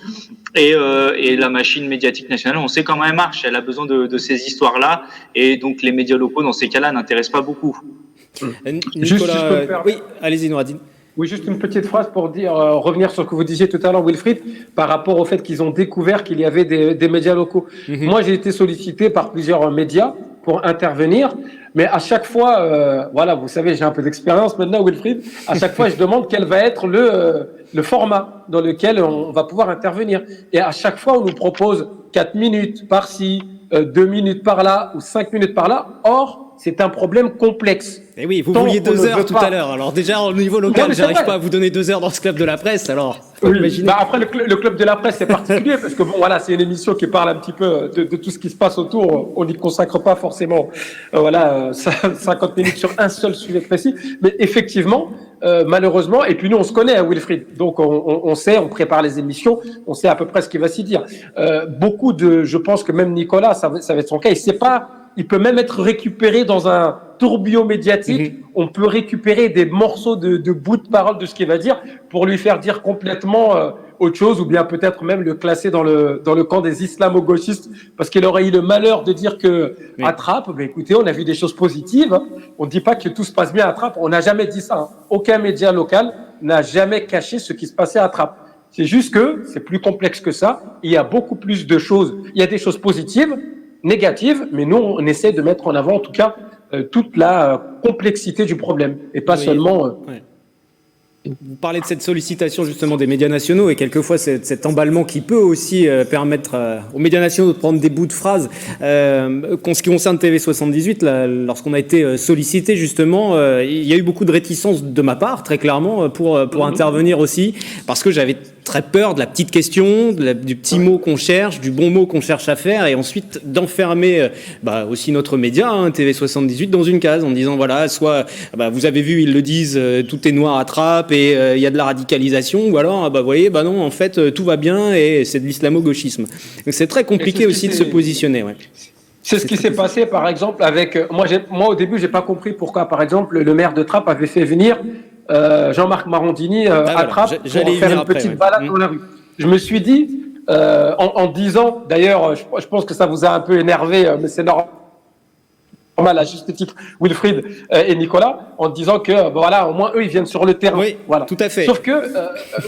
et la machine médiatique nationale, on sait comment elle marche, elle a besoin de ces histoires-là, et donc les médias locaux, dans ces cas-là, n'intéressent pas beaucoup. Nicolas, oui, allez-y Nouradine. Oui, juste une petite phrase pour revenir sur ce que vous disiez tout à l'heure, Wilfried, par rapport au fait qu'ils ont découvert qu'il y avait des médias locaux. Moi, j'ai été sollicité par plusieurs médias pour intervenir, mais à chaque fois, vous savez, j'ai un peu d'expérience maintenant, Wilfried, à chaque fois, je demande quel va être le format dans lequel on va pouvoir intervenir. Et à chaque fois, on nous propose 4 minutes par-ci, 2 minutes par-là, ou 5 minutes par-là. Or, c'est un problème complexe. Et oui, vous vouliez 2 heures tout à l'heure. Alors déjà, au niveau local, j'arrive pas à vous donner 2 heures dans ce club de la presse. Alors, après, le club de la presse, c'est particulier parce que c'est une émission qui parle un petit peu de tout ce qui se passe autour. On n'y consacre pas forcément 50 minutes sur un seul sujet précis. Mais effectivement, malheureusement, et puis nous, on se connaît, Wilfried. Donc, on sait, on prépare les émissions, on sait à peu près ce qu'il va s'y dire. Je pense que même Nicolas, ça va être son cas, il peut même être récupéré dans un tourbillon médiatique. On peut récupérer des morceaux de bouts de parole de ce qu'il va dire pour lui faire dire complètement autre chose, ou bien peut-être même le classer dans le camp des islamo-gauchistes, parce qu'il aurait eu le malheur de dire que à Trappes, écoutez, on a vu des choses positives. On ne dit pas que tout se passe bien à Trappes. On n'a jamais dit ça. Aucun média local n'a jamais caché ce qui se passait à Trappes. C'est juste que c'est plus complexe que ça. Il y a beaucoup plus de choses. Il y a des choses positives, négatives, mais nous, on essaie de mettre en avant, en tout cas, toute la complexité du problème, et pas seulement... Vous parlez de cette sollicitation justement des médias nationaux et quelquefois cet emballement qui peut aussi permettre aux médias nationaux de prendre des bouts de phrases. Ce qui concerne TV78, lorsqu'on a été sollicité justement, il y a eu beaucoup de réticence de ma part, très clairement, pour intervenir aussi, parce que j'avais très peur de la petite question, du petit mot qu'on cherche, du bon mot qu'on cherche à faire, et ensuite d'enfermer aussi notre média, TV78, dans une case, en disant voilà, soit vous avez vu, ils le disent, tout est noir à Trappes et il y a de la radicalisation, ou alors vous voyez, non, en fait tout va bien et c'est de l'islamo-gauchisme. Donc c'est très compliqué aussi de se positionner. Ouais. C'est ce qui s'est passé, par exemple, avec moi au début, j'ai pas compris pourquoi, par exemple, le maire de Trappes avait fait venir Jean-Marc Marondini à Trappes pour faire une petite balade dans la rue. Je me suis dit, en disant, d'ailleurs, je pense que ça vous a un peu énervé, mais c'est normal, à juste titre, Wilfried et Nicolas, en disant que voilà, au moins eux ils viennent sur le terrain. Oui, voilà. Tout à fait. Sauf que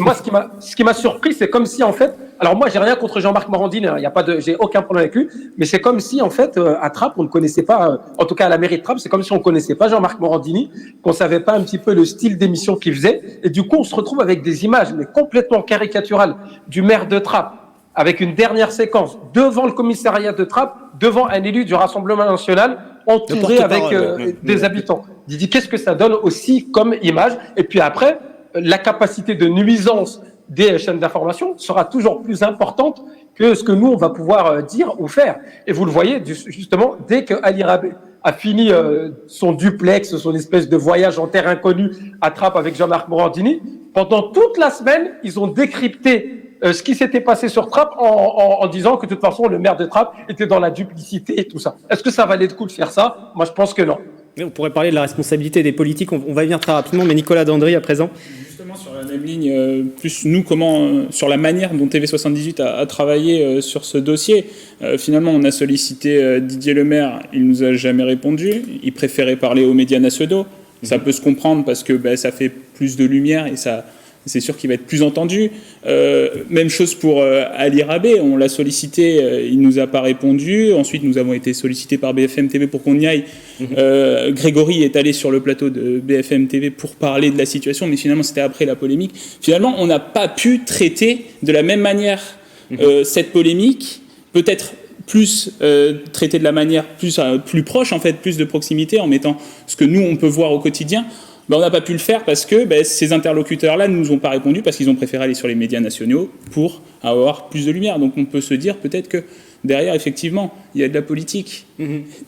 moi, ce qui m'a surpris, c'est comme si en fait, alors moi j'ai rien contre Jean-Marc Morandini, hein, j'ai aucun problème avec lui, mais c'est comme si en fait à Trappes on ne connaissait pas, en tout cas à la mairie de Trappes, c'est comme si on connaissait pas Jean-Marc Morandini, qu'on savait pas un petit peu le style d'émission qu'il faisait, et du coup on se retrouve avec des images mais complètement caricaturales du maire de Trappes, avec une dernière séquence devant le commissariat de Trappes, devant un élu du Rassemblement national, entouré avec des habitants. Il dit qu'est-ce que ça donne aussi comme image. Et puis après, la capacité de nuisance des chaînes d'information sera toujours plus importante que ce que nous, on va pouvoir dire ou faire. Et vous le voyez, justement, dès que Ali Rabé a fini son duplex, son espèce de voyage en terre inconnue à Trappes avec Jean-Marc Morandini, pendant toute la semaine, ils ont décrypté ce qui s'était passé sur Trappes en disant que de toute façon le maire de Trappes était dans la duplicité et tout ça. Est-ce que ça valait le coup de faire ça? Moi je pense que non. Mais on pourrait parler de la responsabilité des politiques, on va y venir très rapidement, mais Nicolas Dandry à présent. Justement sur la même ligne, plus nous sur la manière dont TV78 a travaillé sur ce dossier. Finalement on a sollicité Didier Lemaire, il nous a jamais répondu, il préférait parler aux médias nationaux. Ça peut se comprendre parce que ça fait plus de lumière et ça... C'est sûr qu'il va être plus entendu. Même chose pour Ali Rabé. On l'a sollicité, il ne nous a pas répondu. Ensuite, nous avons été sollicités par BFM TV pour qu'on y aille. Grégory est allé sur le plateau de BFM TV pour parler de la situation, mais finalement, c'était après la polémique. Finalement, on n'a pas pu traiter de la même manière cette polémique, peut-être plus traiter de la manière plus proche, en fait, plus de proximité, en mettant ce que nous, on peut voir au quotidien. On n'a pas pu le faire parce que ces interlocuteurs-là ne nous ont pas répondu parce qu'ils ont préféré aller sur les médias nationaux pour avoir plus de lumière. Donc on peut se dire peut-être que derrière, effectivement, il y a de la politique.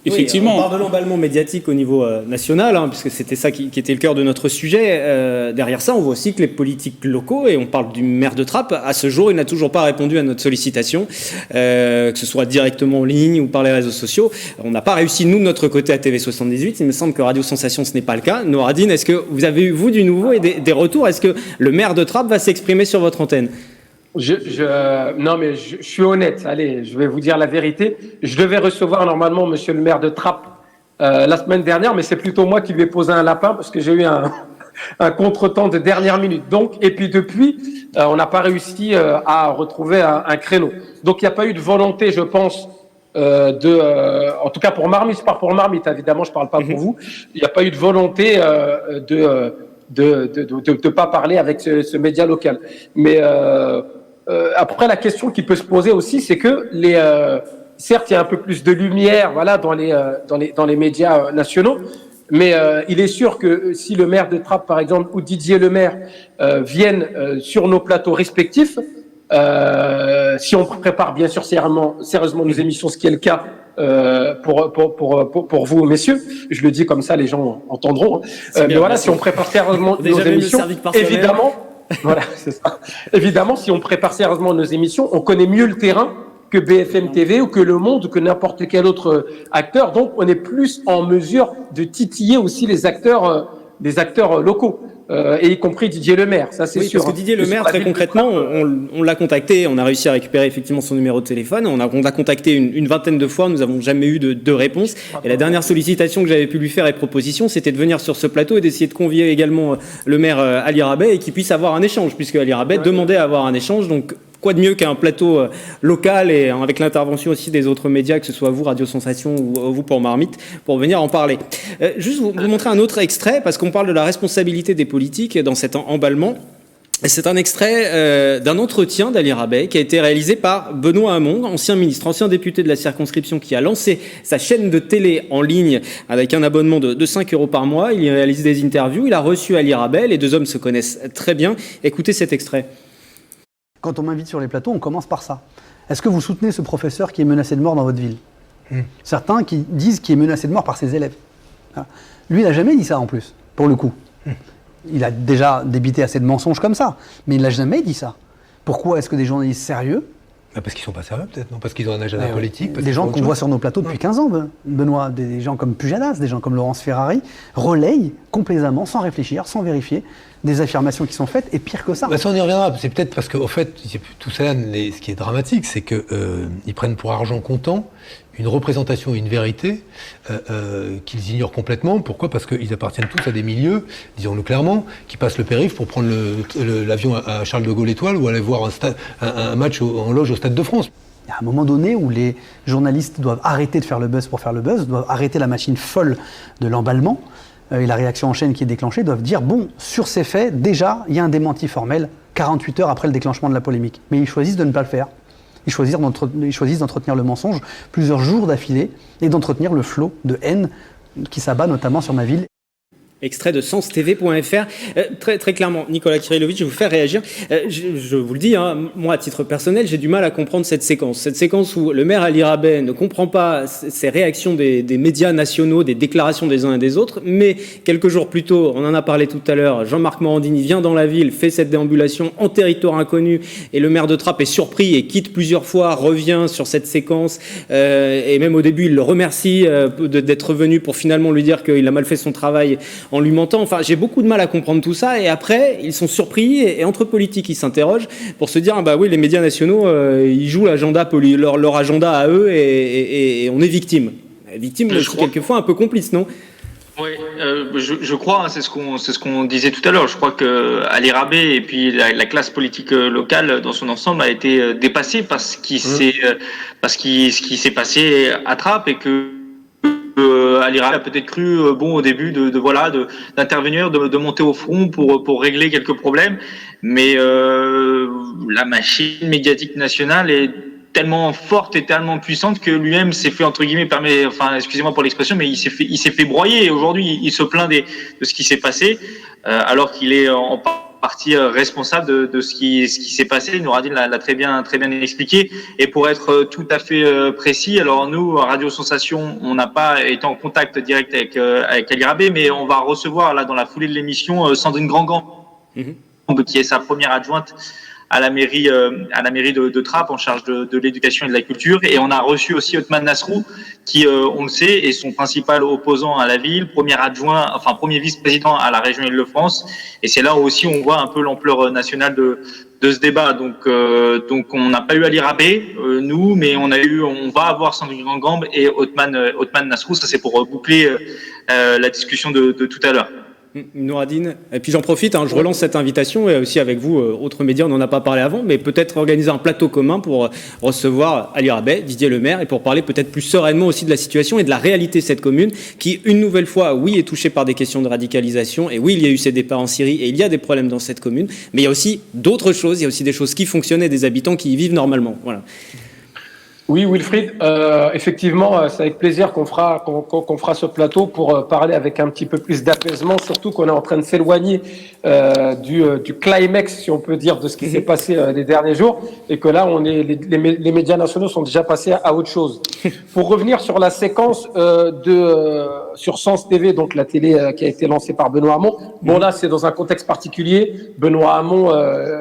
Effectivement. Oui, on parle de l'emballement médiatique au niveau national, puisque c'était ça qui était le cœur de notre sujet. Derrière ça, on voit aussi que les politiques locaux, et on parle du maire de Trappes, à ce jour, il n'a toujours pas répondu à notre sollicitation, que ce soit directement en ligne ou par les réseaux sociaux. On n'a pas réussi, nous, de notre côté, à TV78. Il me semble que Radio Sensation, ce n'est pas le cas. Nouradine, est-ce que vous avez eu, vous, du nouveau et des retours? Est-ce que le maire de Trappes va s'exprimer sur votre antenne? Non, mais je suis honnête. Allez, je vais vous dire la vérité. Je devais recevoir normalement monsieur le maire de Trappes la semaine dernière, mais c'est plutôt moi qui lui ai posé un lapin parce que j'ai eu un contretemps de dernière minute. Donc, et puis depuis, on n'a pas réussi à retrouver un créneau. Donc, il n'y a pas eu de volonté, je pense, en tout cas pour Marmite, je parle pour Marmite, évidemment, je parle pas pour vous. Il n'y a pas eu de volonté de pas parler avec ce média local. Mais après, la question qui peut se poser aussi, c'est que certes, il y a un peu plus de lumière, voilà, dans les médias nationaux, mais il est sûr que si le maire de Trappes, par exemple, ou Didier Lemaire viennent sur nos plateaux respectifs, si on prépare bien sûr sérieusement nos émissions, ce qui est le cas pour vous, messieurs, je le dis comme ça, les gens entendront. Mais voilà, si on prépare sérieusement nos émissions, évidemment. Voilà, c'est ça. Évidemment, si on prépare sérieusement nos émissions, on connaît mieux le terrain que BFM TV ou que Le Monde ou que n'importe quel autre acteur. Donc, on est plus en mesure de titiller aussi les acteurs locaux. Et y compris Didier Lemaire, ça c'est sûr. Parce que Didier Lemaire, très concrètement, on l'a contacté, on a réussi à récupérer effectivement son numéro de téléphone, on l'a contacté une vingtaine de fois, nous n'avons jamais eu de réponse. Et la dernière sollicitation que j'avais pu lui faire et proposition, c'était de venir sur ce plateau et d'essayer de convier également le maire Ali Rabé et qu'il puisse avoir un échange, puisque Ali Rabé demandait à avoir un échange. Donc quoi de mieux qu'un plateau local et avec l'intervention aussi des autres médias, que ce soit vous, Radio Sensation, ou vous pour Marmite, pour venir en parler. Juste vous montrer un autre extrait, parce qu'on parle de la responsabilité des politiques dans cet emballement. C'est un extrait d'un entretien d'Ali Rabet qui a été réalisé par Benoît Hamon, ancien ministre, ancien député de la circonscription, qui a lancé sa chaîne de télé en ligne avec un abonnement de 5 € par mois. Il y réalise des interviews, il a reçu Ali Rabet, les deux hommes se connaissent très bien. Écoutez cet extrait. Quand on m'invite sur les plateaux, on commence par ça. Est-ce que vous soutenez ce professeur qui est menacé de mort dans votre ville ? Certains qui disent qu'il est menacé de mort par ses élèves. Lui, il n'a jamais dit ça en plus, pour le coup. Il a déjà débité assez de mensonges comme ça, mais il n'a jamais dit ça. Pourquoi est-ce que des journalistes sérieux... Parce qu'ils ne sont pas sérieux peut-être, non ? Parce qu'ils ont un agenda politique. Des gens qu'on voit sur nos plateaux depuis 15 ans, Benoît, des gens comme Pujadas, des gens comme Laurence Ferrari, relayent complaisamment, sans réfléchir, sans vérifier, des affirmations qui sont faites, et pire que ça. Ça, on y reviendra. C'est peut-être parce qu'au fait, tout ça, ce qui est dramatique, c'est qu'ils prennent pour argent comptant une représentation et une vérité qu'ils ignorent complètement. Pourquoi ? Parce qu'ils appartiennent tous à des milieux, disons-le clairement, qui passent le périph' pour prendre l'avion à Charles de Gaulle Étoile ou aller voir un match en loge au Stade de France. Il y a un moment donné où les journalistes doivent arrêter de faire le buzz pour faire le buzz, doivent arrêter la machine folle de l'emballement, et la réaction en chaîne qui est déclenchée, doivent dire, bon, sur ces faits, déjà, il y a un démenti formel 48 heures après le déclenchement de la polémique. Mais ils choisissent de ne pas le faire. Ils choisissent d'entretenir le mensonge plusieurs jours d'affilée et d'entretenir le flot de haine qui s'abat notamment sur ma ville. Extrait de SensTV.fr. Très, très clairement, Nicolas Kyrilovic, je vais vous faire réagir. Je vous le dis, moi, à titre personnel, j'ai du mal à comprendre cette séquence. Cette séquence où le maire Ali Rabet ne comprend pas ces réactions des médias nationaux, des déclarations des uns et des autres, mais quelques jours plus tôt, on en a parlé tout à l'heure, Jean-Marc Morandini vient dans la ville, fait cette déambulation en territoire inconnu, et le maire de Trappes est surpris et quitte plusieurs fois, revient sur cette séquence, et même au début, il le remercie d'être venu pour finalement lui dire qu'il a mal fait son travail en lui mentant. Enfin, j'ai beaucoup de mal à comprendre tout ça. Et après, ils sont surpris et entre politiques, ils s'interrogent pour se dire ah bah oui, les médias nationaux, ils jouent l'agenda, leur agenda à eux et on est victime. Victime, mais quelquefois un peu complice, non ? Oui, je crois, c'est ce qu'on disait tout à l'heure. Je crois que Ali Rabet et puis la classe politique locale dans son ensemble a été dépassée par ce qui s'est passé à Trappes et que Ali Rabet a peut-être cru au début d'intervenir, de monter au front pour régler quelques problèmes, mais la machine médiatique nationale est tellement forte et tellement puissante que lui-même s'est fait entre guillemets excusez-moi pour l'expression, mais il s'est fait broyer et aujourd'hui il se plaint de ce qui s'est passé alors qu'il est en partie responsable de ce qui s'est passé. Nouradine l'a très bien expliqué. Et pour être tout à fait précis, alors nous, Radio Sensation, on n'a pas été en contact direct avec Ali Rabet, mais on va recevoir là dans la foulée de l'émission Sandrine Grandgan, qui est sa première adjointe à la mairie de Trappes en charge de l'éducation et de la culture. Et on a reçu aussi Othman Nasrou, qui, on le sait, est son principal opposant à la ville, premier vice-président à la région Île-de-France. Et c'est là où aussi on voit un peu l'ampleur nationale de ce débat. Donc on n'a pas eu Ali Rabet, nous, mais on va avoir Sandrine Grandgan et Othman Nasrou. Ça, c'est pour boucler la discussion de tout à l'heure. Nouradine, et puis j'en profite, je relance cette invitation et aussi avec vous, autres médias, on n'en a pas parlé avant, mais peut-être organiser un plateau commun pour recevoir Ali Rabet, Didier Lemaire, et pour parler peut-être plus sereinement aussi de la situation et de la réalité de cette commune qui, une nouvelle fois, oui, est touchée par des questions de radicalisation, et oui, il y a eu ces départs en Syrie, et il y a des problèmes dans cette commune, mais il y a aussi d'autres choses, il y a aussi des choses qui fonctionnent et des habitants qui y vivent normalement. Voilà. Oui, Wilfried, effectivement, c'est avec plaisir qu'on fera ce plateau pour parler avec un petit peu plus d'apaisement, surtout qu'on est en train de s'éloigner du climax, si on peut dire, de ce qui s'est passé les derniers jours, et que là, les médias nationaux sont déjà passés à autre chose. Pour revenir sur la séquence sur Sens TV, donc la télé qui a été lancée par Benoît Hamon. Bon, là, c'est dans un contexte particulier. Benoît Hamon,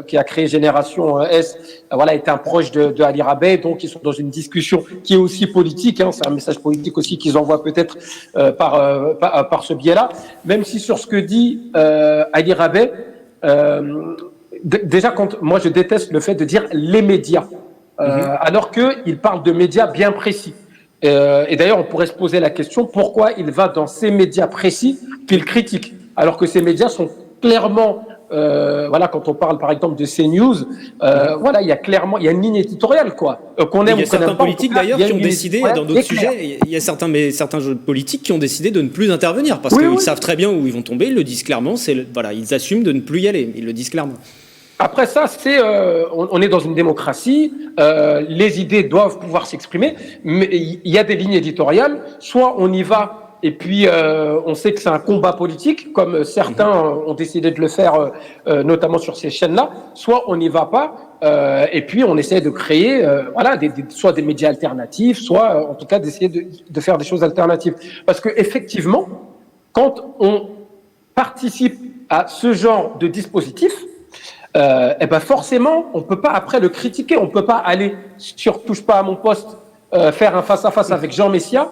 qui a créé Génération S, est un proche de Ali Rabet, donc ils sont dans une discussion qui est aussi politique, c'est un message politique aussi qu'ils envoient peut-être par ce biais-là, même si sur ce que dit Ali Rabet, déjà moi je déteste le fait de dire les médias, alors qu'il parle de médias bien précis. Et d'ailleurs on pourrait se poser la question pourquoi il va dans ces médias précis qu'il critique, alors que ces médias sont clairement voilà, quand on parle par exemple de CNews, voilà, il y a une ligne éditoriale, quoi. Qu'on aime, il y a certains politiques d'ailleurs qui ont décidé, dans d'autres sujets, il y a certains politiques qui ont décidé de ne plus intervenir parce qu'ils savent très bien où ils vont tomber, ils le disent clairement, voilà, ils assument de ne plus y aller, ils le disent clairement. Après ça, on est dans une démocratie, les idées doivent pouvoir s'exprimer, mais il y a des lignes éditoriales, soit on y va et puis on sait que c'est un combat politique, comme certains ont décidé de le faire, notamment sur ces chaînes-là, soit on n'y va pas, et puis on essaie de créer voilà, soit des médias alternatifs, soit en tout cas d'essayer de faire des choses alternatives. Parce que effectivement, quand on participe à ce genre de dispositif, et ben forcément, on peut pas après le critiquer, on peut pas aller sur Touche pas à mon poste, faire un face-à-face avec Jean Messia,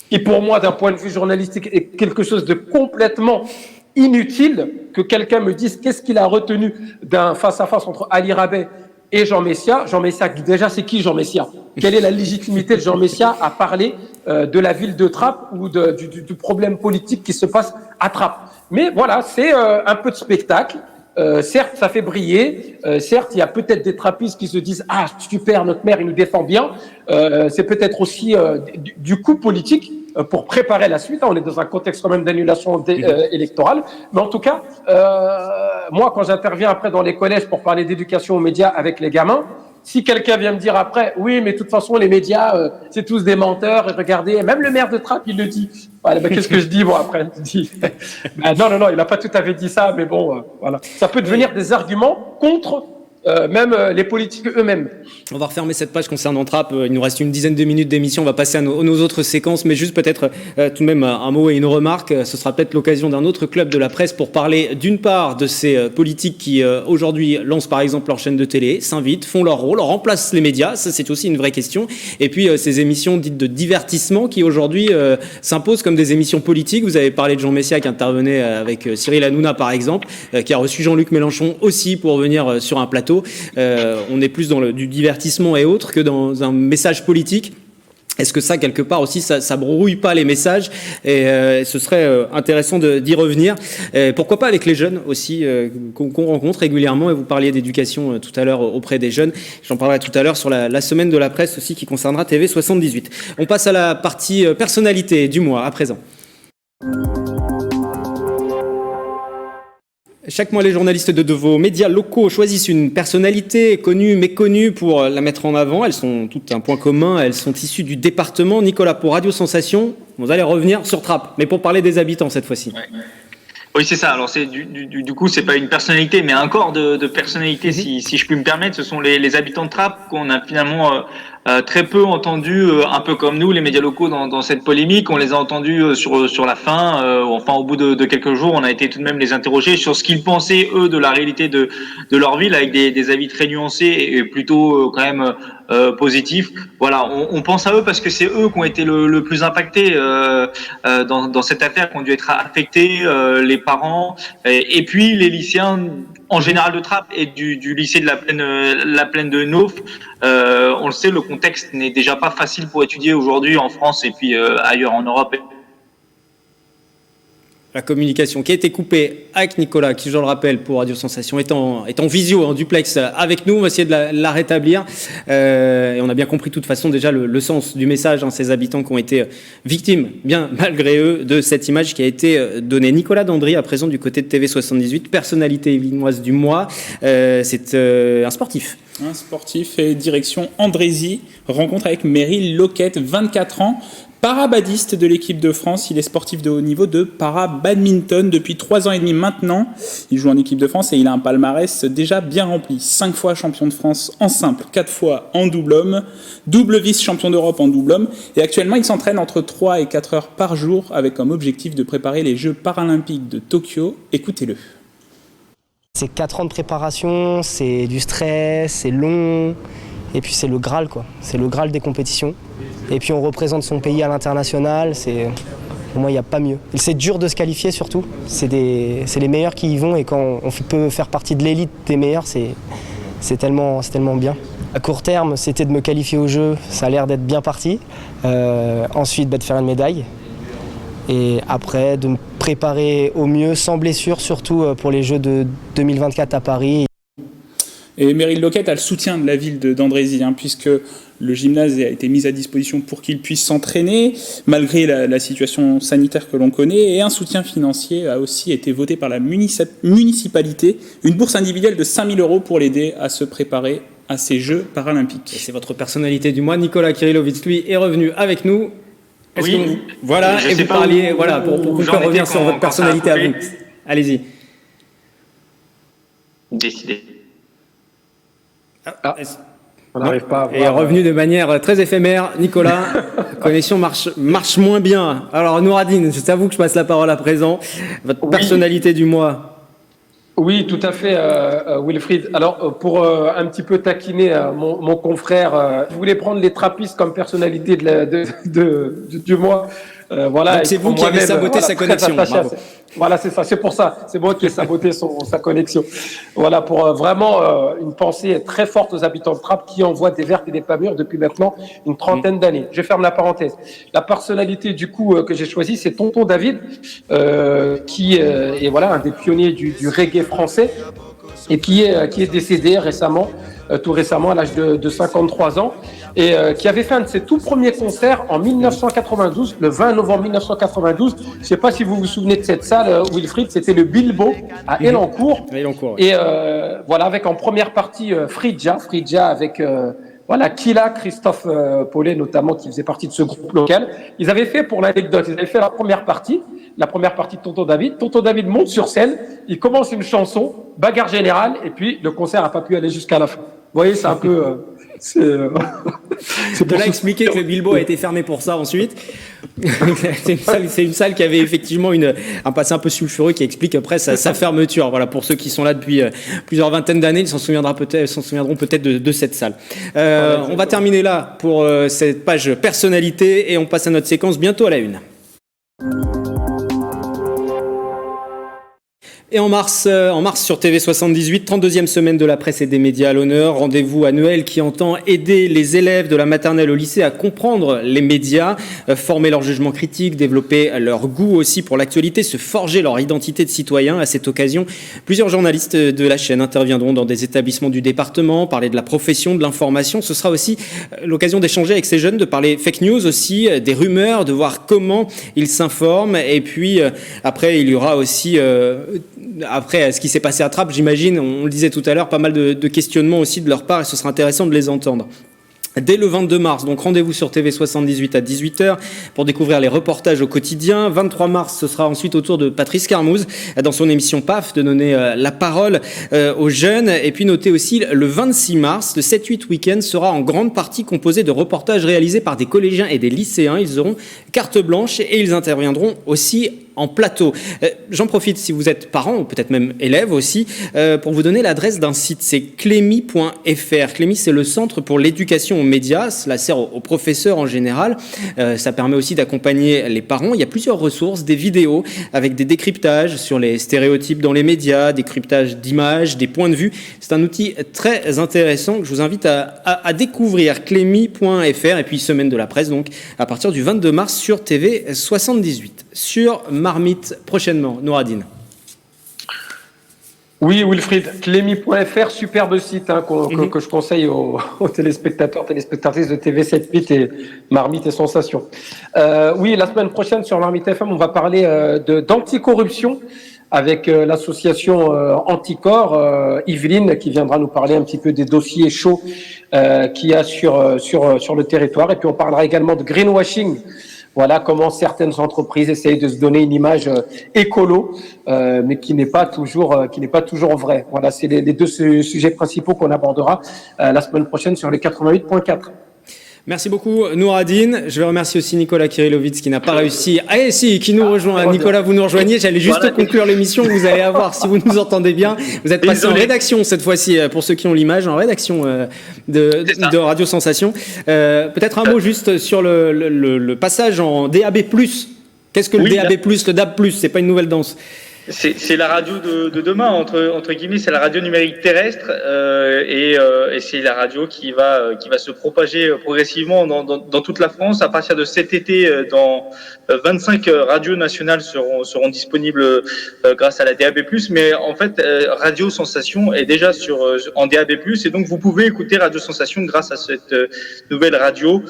qui pour moi, d'un point de vue journalistique, est quelque chose de complètement inutile, que quelqu'un me dise qu'est-ce qu'il a retenu d'un face-à-face entre Ali Rabet et Jean Messia. Jean Messia, déjà, c'est qui Jean Messia? Quelle est la légitimité de Jean Messia à parler de la ville de Trappes ou du problème politique qui se passe à Trappes? Mais voilà, c'est un peu de spectacle. Certes, ça fait briller. Certes, il y a peut-être des trappistes qui se disent « Ah, super, notre maire, il nous défend bien ». C'est peut-être aussi du coup politique pour préparer la suite. On est dans un contexte quand même d'annulation électorale. Mais en tout cas, moi, quand j'interviens après dans les collèges pour parler d'éducation aux médias avec les gamins, si quelqu'un vient me dire après, oui, mais de toute façon, les médias, c'est tous des menteurs, et regardez, même le maire de Trappes, il le dit. Voilà, ben, qu'est-ce que je dis, moi, après? Je dis, non, il n'a pas tout à fait dit ça, mais bon, voilà. Ça peut devenir des arguments contre même les politiques eux-mêmes. On va refermer cette page concernant Trappes. Il nous reste une dizaine de minutes d'émission. On va passer à nos autres séquences, mais juste peut-être tout de même un mot et une remarque. Ce sera peut-être l'occasion d'un autre club de la presse pour parler d'une part de ces politiques qui aujourd'hui lancent par exemple leur chaîne de télé, s'invitent, font leur rôle, remplacent les médias. Ça, c'est aussi une vraie question. Et puis ces émissions dites de divertissement qui aujourd'hui s'imposent comme des émissions politiques. Vous avez parlé de Jean Messia qui intervenait avec Cyril Hanouna par exemple, qui a reçu Jean-Luc Mélenchon aussi pour venir sur un plateau. On est plus dans du divertissement et autres que dans un message politique. Est-ce que ça, quelque part aussi, ça brouille pas les messages? Et ce serait intéressant d'y revenir. Pourquoi pas avec les jeunes aussi, qu'on rencontre régulièrement. Et vous parliez d'éducation tout à l'heure auprès des jeunes. J'en parlerai tout à l'heure sur la semaine de la presse aussi qui concernera TV78. On passe à la partie personnalité du mois à présent. Chaque mois, les journalistes de vos médias locaux choisissent une personnalité connue, méconnue pour la mettre en avant. Elles sont toutes un point commun, elles sont issues du département. Nicolas, pour Radio Sensation, vous allez revenir sur Trappes, mais pour parler des habitants cette fois-ci. Ouais. Oui, c'est ça. Alors, du coup, c'est pas une personnalité, mais un corps de personnalité, si je puis me permettre. Ce sont les habitants de Trappes qu'on a finalement très peu entendus, un peu comme nous, les médias locaux, dans cette polémique. On les a entendus sur la fin. Enfin, au bout de quelques jours, on a été tout de même les interroger sur ce qu'ils pensaient, eux, de la réalité de leur ville, avec des avis très nuancés et plutôt quand même positifs. Voilà, on pense à eux parce que c'est eux qui ont été le plus impactés dans cette affaire, qui ont dû être affectés, les parents et puis les lycéens en général de Trappes et du lycée de la plaine de Nauf. On le sait, le contexte n'est déjà pas facile pour étudier aujourd'hui en France et puis ailleurs en Europe. La communication qui a été coupée avec Nicolas, qui, je le rappelle, pour Radio Sensation, est en visio, en duplex avec nous. On va essayer de la rétablir. Et on a bien compris, de toute façon, déjà le sens du message, ces habitants qui ont été victimes, bien malgré eux, de cette image qui a été donnée. Nicolas Dandry, à présent, du côté de TV78, personnalité yvelinoise du mois. C'est un sportif. Un sportif et direction Andrézy. Rencontre avec Meryl Loquette, 24 ans. Parabadiste de l'équipe de France, il est sportif de haut niveau de para-badminton depuis 3 ans et demi maintenant. Il joue en équipe de France et il a un palmarès déjà bien rempli. 5 fois champion de France en simple, 4 fois en double homme, double vice-champion d'Europe en double homme. Et actuellement, il s'entraîne entre 3 et 4 heures par jour avec comme objectif de préparer les Jeux paralympiques de Tokyo. Écoutez-le. C'est 4 ans de préparation, c'est du stress, c'est long. Et puis c'est le Graal, quoi. C'est le Graal des compétitions. Et puis on représente son pays à l'international. Pour moi, il n'y a pas mieux. Et c'est dur de se qualifier surtout. C'est les meilleurs qui y vont. Et quand on peut faire partie de l'élite des meilleurs, c'est tellement bien. À court terme, c'était de me qualifier au jeu. Ça a l'air d'être bien parti. Ensuite, de faire une médaille. Et après, de me préparer au mieux, sans blessure, surtout pour les Jeux de 2024 à Paris. Et Meryl Lockett a le soutien de la ville d'Andrézy, puisque le gymnase a été mis à disposition pour qu'il puisse s'entraîner, malgré la situation sanitaire que l'on connaît, et un soutien financier a aussi été voté par la municipalité, une bourse individuelle de 5 000 € pour l'aider à se préparer à ces Jeux paralympiques. Et c'est votre personnalité du mois, Nicolas Kirillovitz, lui, est revenu avec nous. Oui, voilà, et vous parliez, voilà, pour qu'on revienne sur votre personnalité à vous. Allez-y. Décidé. On n'arrive pas à voir. Et revenu de manière très éphémère, Nicolas, connexion marche moins bien. Alors Nouradine, c'est à vous que je passe la parole à présent. Votre personnalité du mois. Oui, tout à fait, Wilfried. Alors, pour un petit peu taquiner mon confrère, je voulais prendre les trappistes comme personnalité du mois. Voilà. Donc c'est vous qui avez saboté sa connexion. Voilà, c'est ça. C'est pour ça. C'est moi qui ai saboté sa connexion. Voilà, pour vraiment une pensée très forte aux habitants de Trappes qui envoient des vertes et des pas mûres depuis maintenant une trentaine d'années. Je ferme la parenthèse. La personnalité du coup que j'ai choisie, c'est Tonton David, qui est voilà un des pionniers du reggae français et qui est décédé récemment, tout récemment à l'âge de 53 ans. Et qui avait fait un de ses tout premiers concerts en 1992, le 20 novembre 1992. Je ne sais pas si vous vous souvenez de cette salle, Wilfried, c'était le Bilbo à Elancourt. Et voilà, avec en première partie Fridja avec voilà Killa, Christophe Paulet notamment, qui faisait partie de ce groupe local. Ils avaient fait, pour l'anecdote, ils avaient fait la première partie de Tonton David. Tonton David monte sur scène, il commence une chanson, bagarre générale, et puis le concert n'a pas pu aller jusqu'à la fin. Vous voyez, c'est un peu... C'est de là expliquer que le Bilbo a été fermé pour ça ensuite. c'est une salle qui avait effectivement un passé un peu sulfureux qui explique après sa fermeture. Voilà, pour ceux qui sont là depuis plusieurs vingtaines d'années, ils s'en souviendront peut-être de cette salle. On va terminer là pour cette page personnalité et on passe à notre séquence bientôt à la une. Et en mars sur TV78, 32e semaine de la presse et des médias à l'honneur, rendez-vous annuel qui entend aider les élèves de la maternelle au lycée à comprendre les médias, former leur jugement critique, développer leur goût aussi pour l'actualité, se forger leur identité de citoyen. À cette occasion, plusieurs journalistes de la chaîne interviendront dans des établissements du département, parler de la profession, de l'information. Ce sera aussi l'occasion d'échanger avec ces jeunes, de parler fake news aussi, des rumeurs, de voir comment ils s'informent. Et puis après, il y aura aussi... après ce qui s'est passé à Trappes, j'imagine, on le disait tout à l'heure, pas mal de questionnements aussi de leur part et ce sera intéressant de les entendre. Dès le 22 mars, donc rendez-vous sur TV78 à 18h pour découvrir les reportages au quotidien. 23 mars, ce sera ensuite au tour de Patrice Carmouze dans son émission PAF de donner la parole aux jeunes. Et puis notez aussi le 26 mars, le 7-8 week-end sera en grande partie composé de reportages réalisés par des collégiens et des lycéens. Ils auront carte blanche et ils interviendront aussi en plateau. J'en profite si vous êtes parent ou peut-être même élève aussi pour vous donner l'adresse d'un site, c'est clémy.fr. Clémy, c'est le centre pour l'éducation aux médias, cela sert aux professeurs en général, ça permet aussi d'accompagner les parents. Il y a plusieurs ressources, des vidéos avec des décryptages sur les stéréotypes dans les médias, décryptages d'images, des points de vue. C'est un outil très intéressant que je vous invite à découvrir, clémy.fr, et puis semaine de la presse donc à partir du 22 mars sur TV78. Sur Marmite prochainement, Nouradine. Oui, Wilfried, clémy.fr, superbe site que je conseille aux téléspectateurs, téléspectatrices de TV78 et Marmite et Sensation. Oui, la semaine prochaine sur Marmite FM, on va parler d'anticorruption avec l'association Anticor, Yveline, qui viendra nous parler un petit peu des dossiers chauds qu'il y a sur le territoire. Et puis on parlera également de greenwashing. Voilà comment certaines entreprises essayent de se donner une image écolo, mais qui n'est pas toujours vraie. Voilà, c'est les deux sujets principaux qu'on abordera la semaine prochaine sur les 88.4. Merci beaucoup Nouradine. Je vais remercier aussi Nicolas Kirillovitz qui n'a pas réussi. Ah si, qui nous rejoint. Nicolas, vous nous rejoignez. J'allais juste conclure l'émission. Vous allez avoir, si vous nous entendez bien, vous êtes passé en rédaction cette fois-ci, pour ceux qui ont l'image, en rédaction de Radio Sensation. Peut-être un mot juste sur le passage en DAB+. Qu'est-ce que le DAB+, le DAB+, c'est pas une nouvelle danse. C'est la radio de demain, entre guillemets, c'est la radio numérique terrestre et c'est la radio qui va se propager progressivement dans toute la France. À partir de cet été, dans 25 radios nationales seront disponibles grâce à la DAB+. Mais en fait, Radio Sensation est déjà en DAB+, et donc vous pouvez écouter Radio Sensation grâce à cette nouvelle radio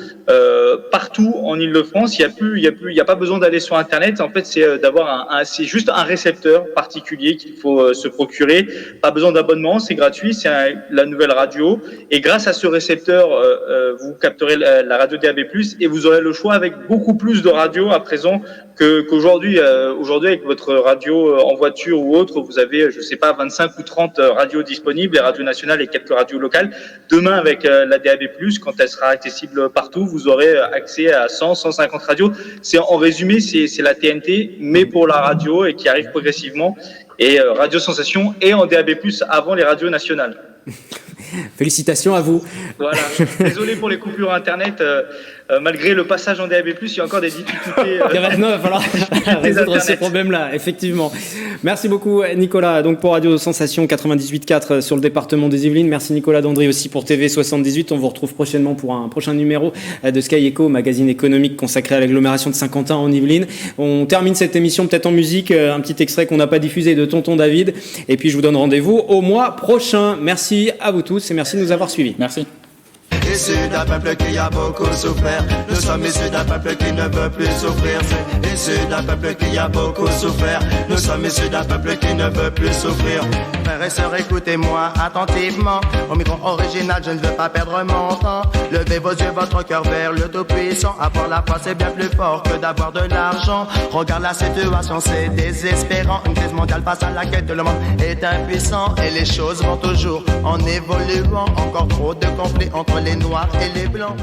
partout en Île-de-France. Il y a pas besoin d'aller sur Internet. En fait, c'est juste un récepteur particulier qu'il faut se procurer. Pas besoin d'abonnement, c'est gratuit, c'est la nouvelle radio. Et grâce à ce récepteur, vous capterez la radio DAB+, et vous aurez le choix avec beaucoup plus de radios à présent qu'aujourd'hui. Aujourd'hui, avec votre radio en voiture ou autre, vous avez, 25 ou 30 radios disponibles, les radios nationales et quelques radios locales. Demain, avec la DAB+, quand elle sera accessible partout, vous aurez accès à 100, 150 radios. En résumé, c'est la TNT, mais pour la radio, et qui arrive progressivement. Et Radio Sensation est en DAB+, avant les radios nationales. Félicitations à vous. Voilà. Désolé pour les coupures Internet. Malgré le passage en DAB+, il y a encore des difficultés. Il va falloir résoudre ces problèmes-là, effectivement. Merci beaucoup, Nicolas. Donc, pour Radio Sensation 98.4 sur le département des Yvelines. Merci, Nicolas Dandry, aussi pour TV 78. On vous retrouve prochainement pour un prochain numéro de Sky Echo, magazine économique consacré à l'agglomération de Saint-Quentin en Yvelines. On termine cette émission peut-être en musique. Un petit extrait qu'on n'a pas diffusé de Tonton David. Et puis, je vous donne rendez-vous au mois prochain. Merci à vous tous et merci de nous avoir suivis. Merci. Issus d'un peuple qui a beaucoup souffert. Nous sommes issus d'un peuple qui ne veut plus souffrir. Issus d'un peuple qui a beaucoup souffert. Nous sommes issus d'un peuple qui ne veut plus souffrir. Frères et sœurs, écoutez-moi attentivement. Au micro original, je ne veux pas perdre mon temps. Levez vos yeux, votre cœur vers le Tout-Puissant. Avoir la foi, c'est bien plus fort que d'avoir de l'argent. Regarde la situation, c'est désespérant. Une crise mondiale face à laquelle le monde est impuissant. Et les choses vont toujours en évoluant. Encore trop de conflits entre les noirs et les blancs.